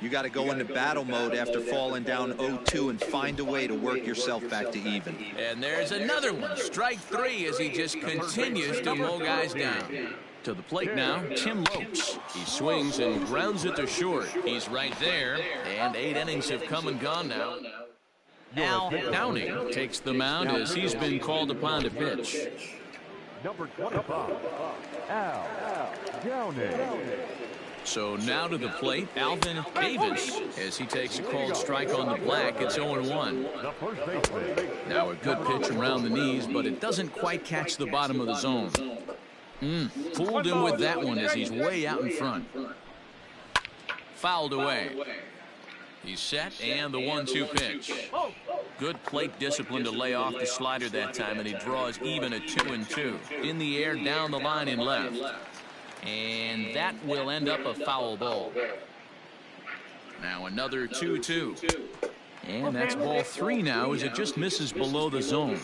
Speaker 1: You got to go into battle mode after falling down 0-2 and find a way to work yourself back to even.
Speaker 2: And there's another one. Strike 3 as he just continues to mow guys down. To the plate now, Tim Lopes. He swings and grounds it to short. He's right there, and 8 innings have come and gone now. Al Downing takes the mound as he's been called upon to pitch.
Speaker 4: Number 25, Al Downing.
Speaker 2: So now to the plate, Alvin Davis, as he takes a called strike on the black. It's 0-1. Now a good pitch around the knees, but it doesn't quite catch the bottom of the zone. Fooled him with that one as he's way out in front. Fouled away. He's set, and the 1-2 pitch. Good plate discipline to lay off the slider that time, and he draws even at 2-2. In the air, down the line in left. And that will end up a foul ball. Now another 2-2. And that's ball 3 now as it just misses below the zone.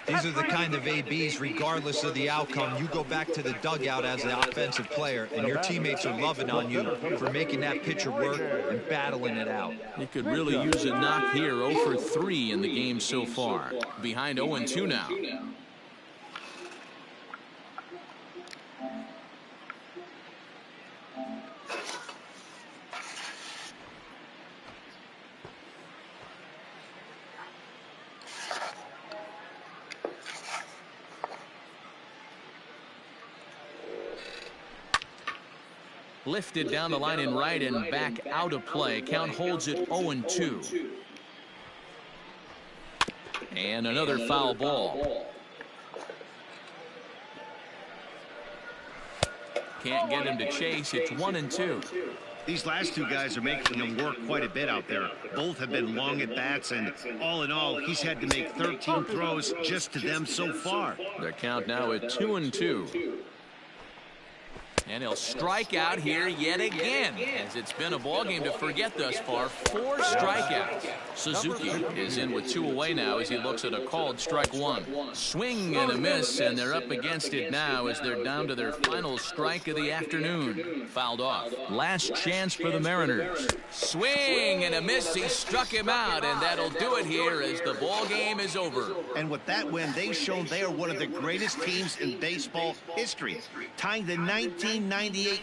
Speaker 1: These are the kind of ABs, regardless of the outcome, you go back to the dugout as an offensive player, and your teammates are loving on you for making that pitcher work and battling it out.
Speaker 2: He could really use a knock here. 0 for 3 in the game so far. Behind 0-2 now. Lifted down the line in right and back out of play. Count holds it 0-2. And another foul ball. Can't get him to chase. It's 1-2.
Speaker 3: These last two guys are making him work quite a bit out there. Both have been long at bats, and all in all, he's had to make 13 throws just to them so far.
Speaker 2: The count now at 2-2. And he'll strike out here yet again, as it's been a ball game to forget thus far. 4 strikeouts. Suzuki is in with 2 away now as he looks at a called strike 1. Swing and a miss, and they're up against it now as they're down to their final strike of the afternoon. Fouled off. Last chance for the Mariners. Swing and a miss. He struck him out, and that'll do it here as the ball game is over.
Speaker 3: And with that win, they've shown they are one of the greatest teams in baseball history, tying the 1998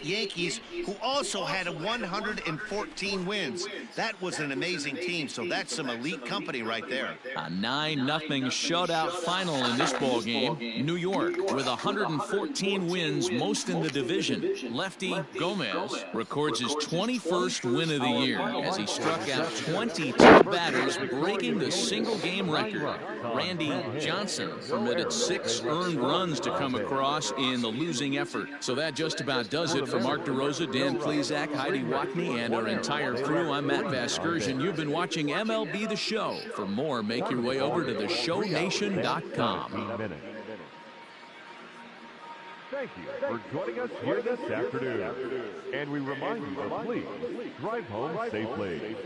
Speaker 3: Yankees, who also had 114 wins. That was an amazing team, so that's some elite company right there.
Speaker 2: A 9-0 shutout final in this ball game. New York with 114 wins, most in the division. Lefty Gomez records his 21st win of the year as he struck out 22 batters, breaking the single-game record. Randy Johnson permitted 6 earned runs to come across in the losing effort. So that just about does it for Mark DeRosa, Dan Plesac, Heidi Watney, and our entire crew. I'm Matt Vasgersian. You've been watching MLB The Show. For more, make your way over to theshownation.com.
Speaker 4: Thank you for joining us here this afternoon. And we remind you to please drive home safely.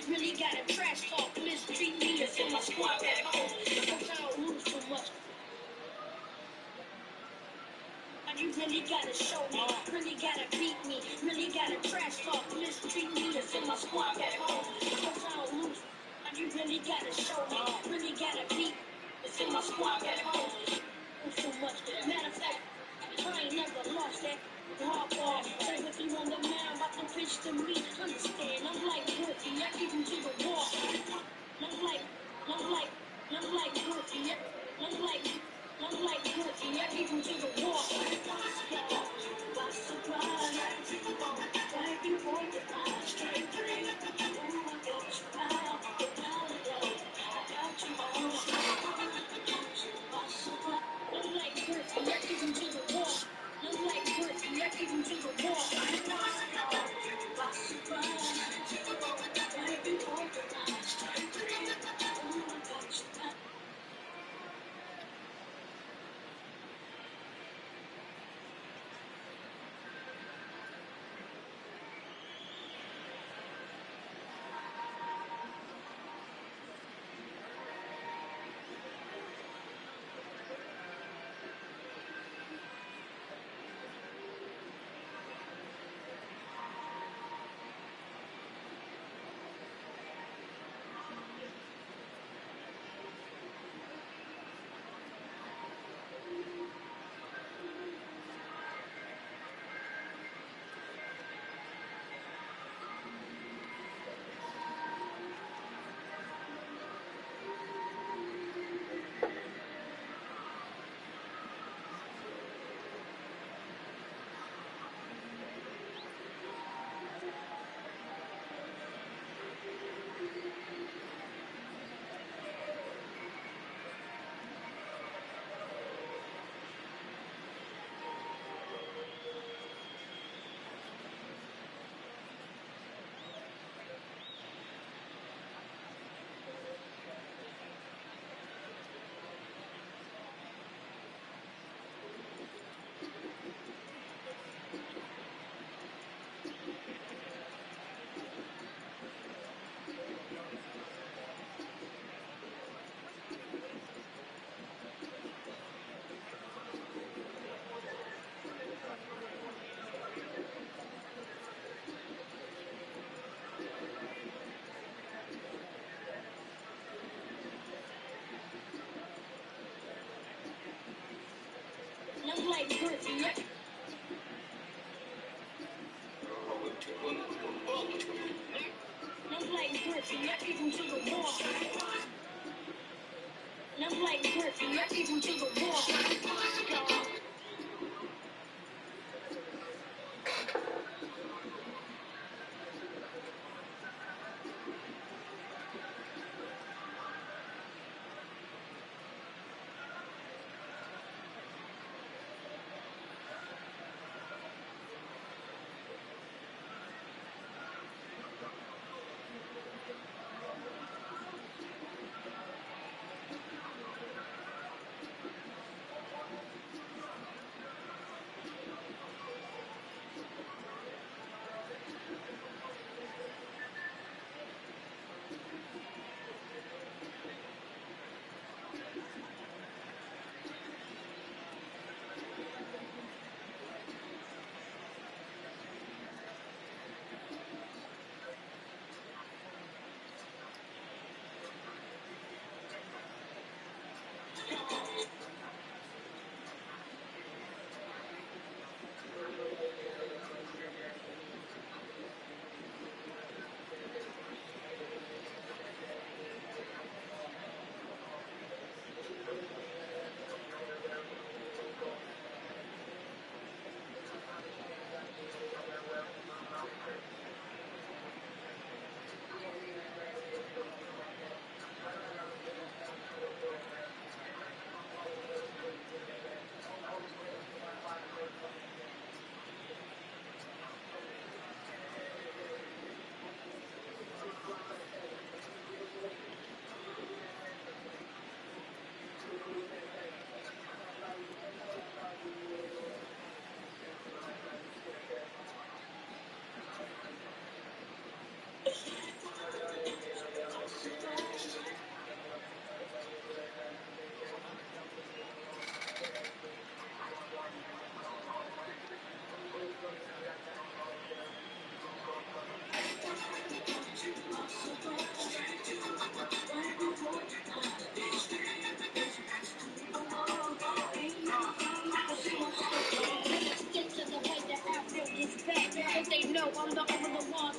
Speaker 6: Really got a trash talk, mistreat me as in my squad back home. Cause I don't lose so much. You really gotta show me, really gotta beat me, really gotta trash talk, mistreat me as in my squad back home. Cause I don't lose. You really gotta show me, really gotta beat me, as in my squad back home. Lose so much. Matter of fact, I ain't never lost that. Hardball, say if you on the mound, about to pitch to me. Understand, I'm like Woodie, I keep him to the wall. I'm like Woodie, I'm like Woodie, I keep him to the wall. By surprise, like you want to find straight three. Ooh, I got you out, I got you on. By surprise, I'm like Woodie, I keep him to the wall. I'm like Woodie, I keep him to the wall. By surprise, like you want to find I'm like Griffey, I keep him to the wall. I'm like Griffey, I keep him to the wall. They know I'm the only one.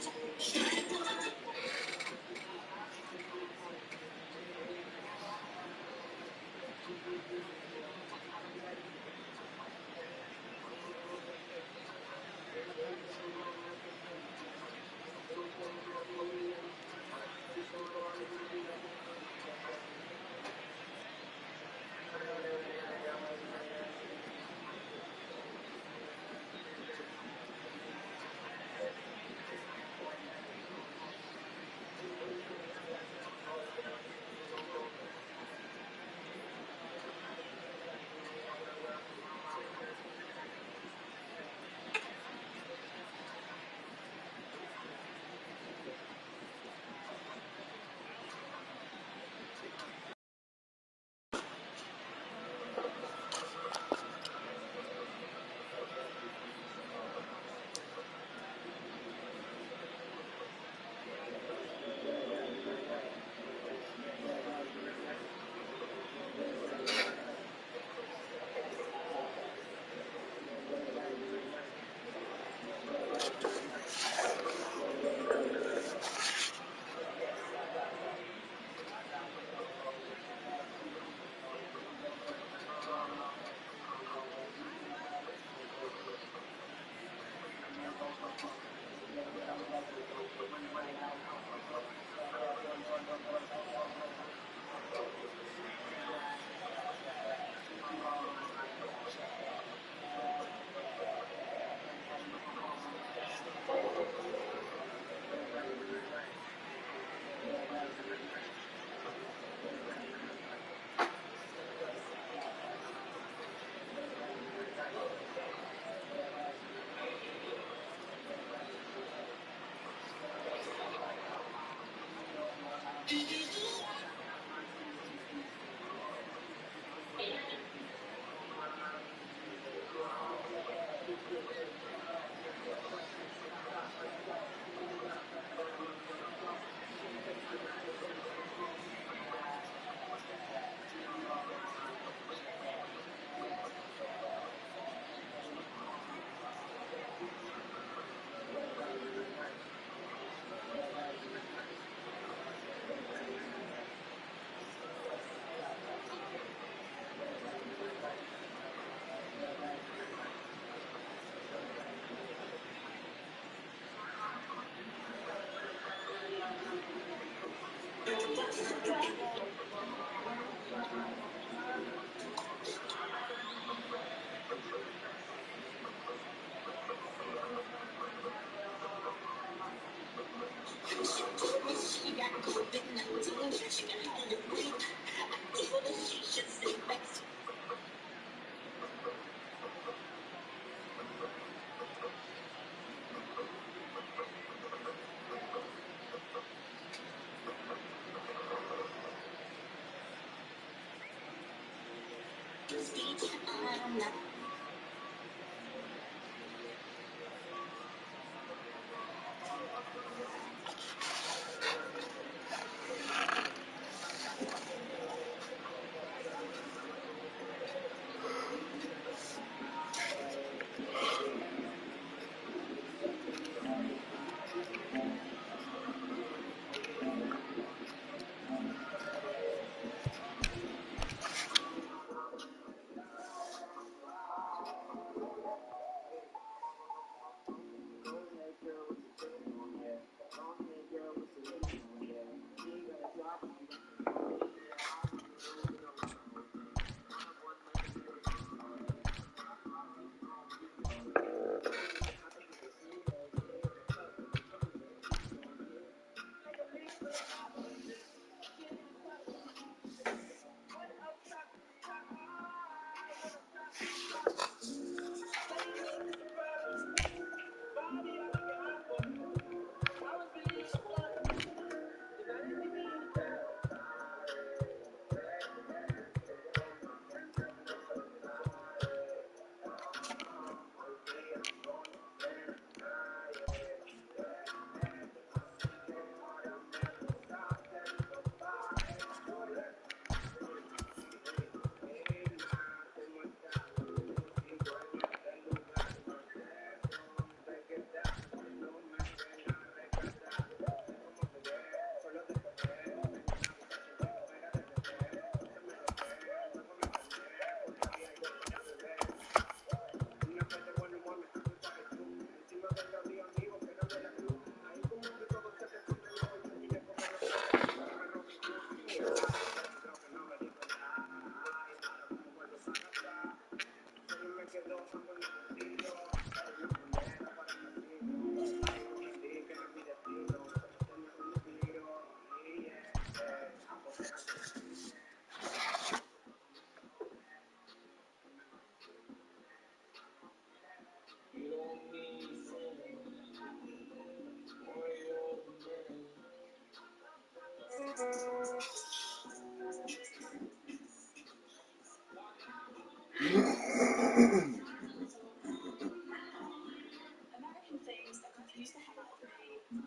Speaker 6: American things that confuse the hell out of me. The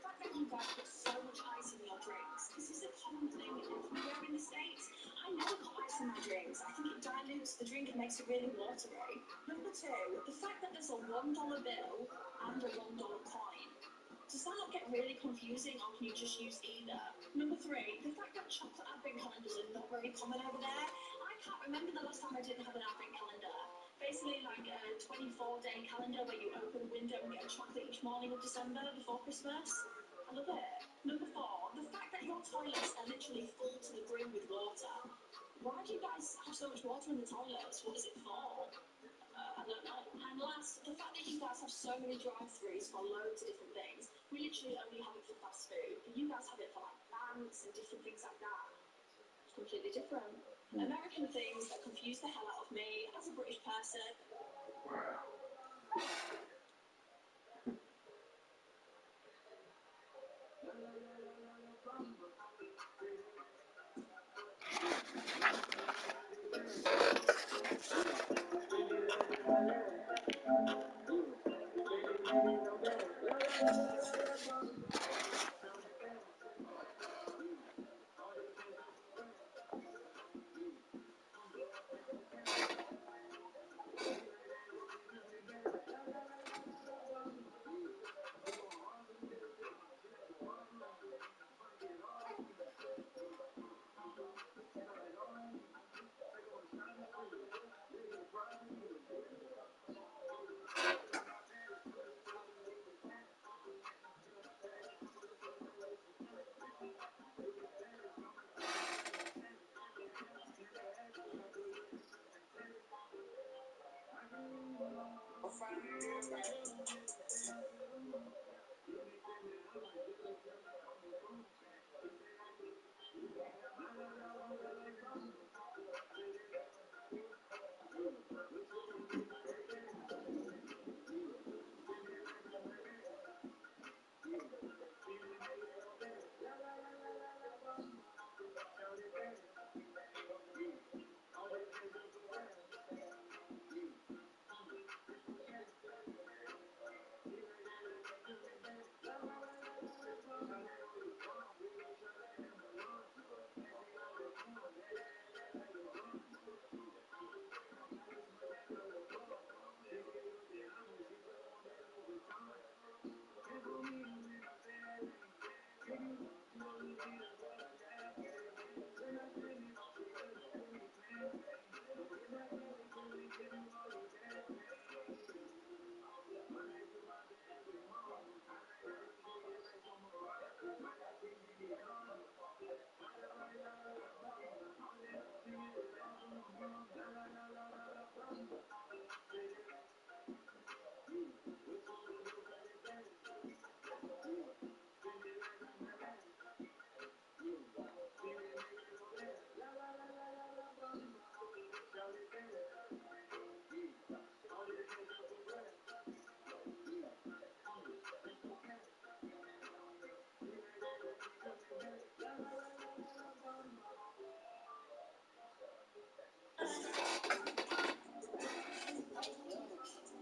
Speaker 6: fact that you guys put so much ice in your drinks. This is a common thing everywhere in the States. I never put ice in my drinks. I think it dilutes the drink and makes it really watery. Number two, the fact that there's a $1 bill and a $1 coin. Does that not get really confusing, or can you just use either? Number three, the fact that chocolate advent calendars are not very common over there. I can't remember the last time I didn't have an advent calendar. Basically like a 24-day calendar where you open a window and get a chocolate each morning of December before Christmas. I love it. Number four, the fact that your toilets are literally full to the brim with water. Why do you guys have so much water in the toilets? What is it for? I don't know. And last, the fact that you guys have so many drive-thrus for loads of different things. We literally only have it for fast food, but you guys have it for like banks and different things like that. It's completely different. American things that confuse the hell out of me as a British person.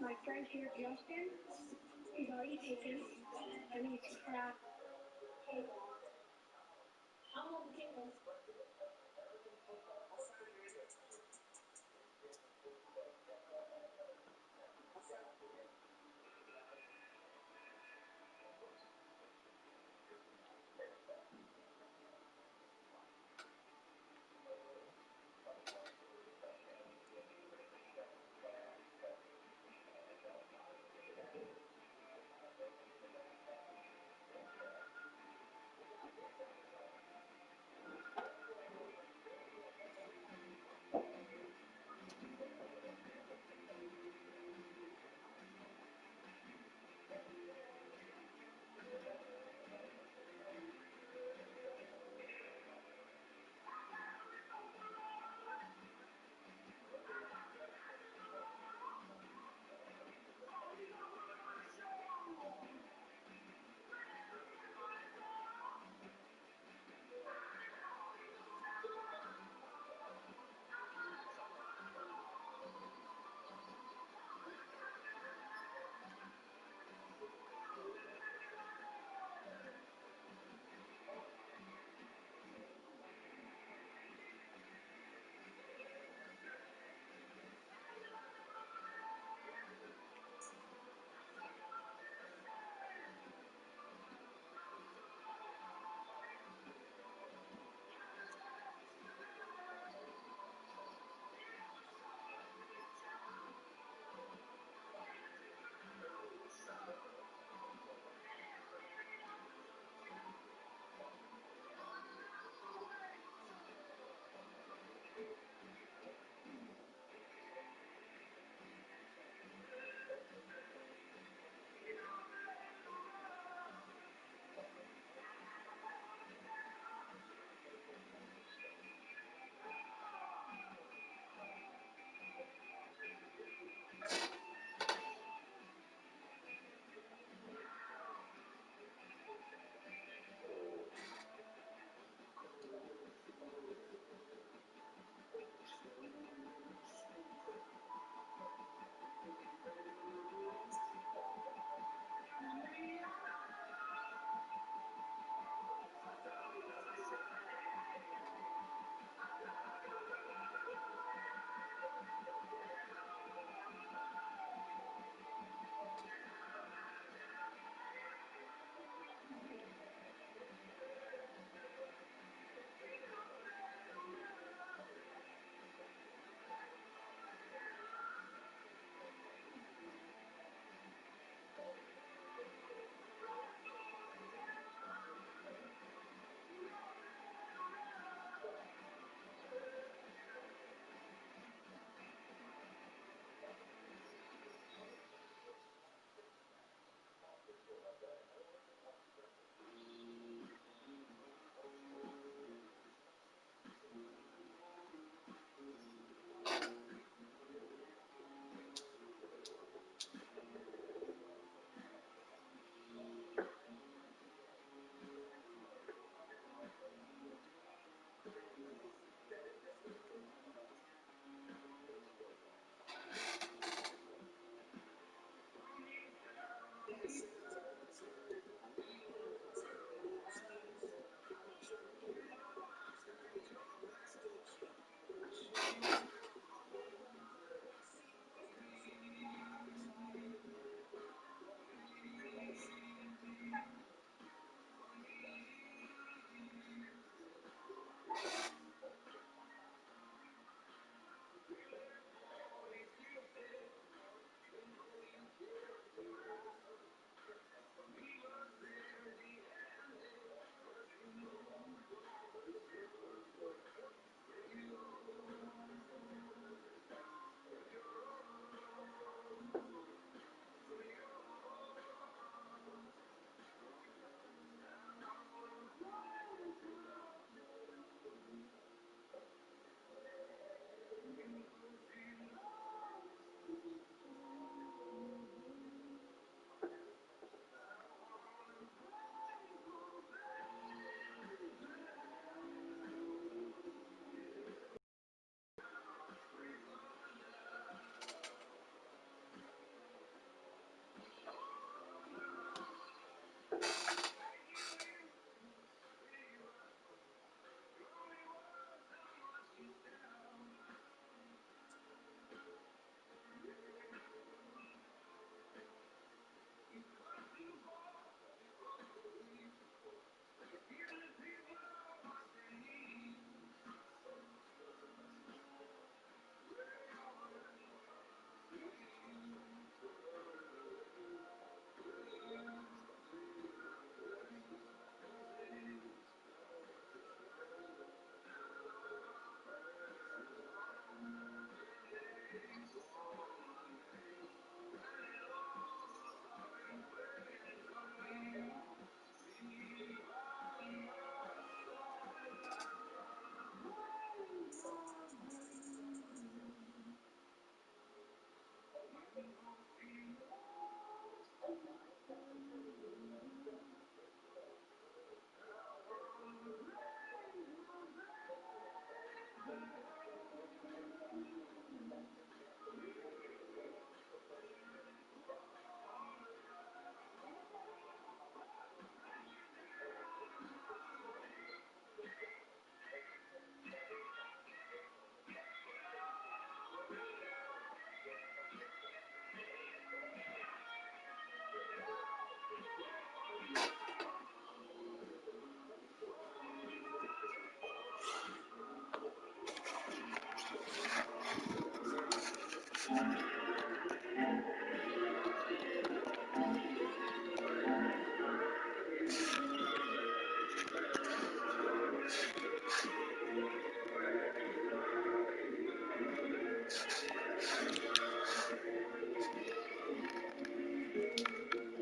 Speaker 6: My friend here, Justin, he's already taken, and he's cracked table. How long table?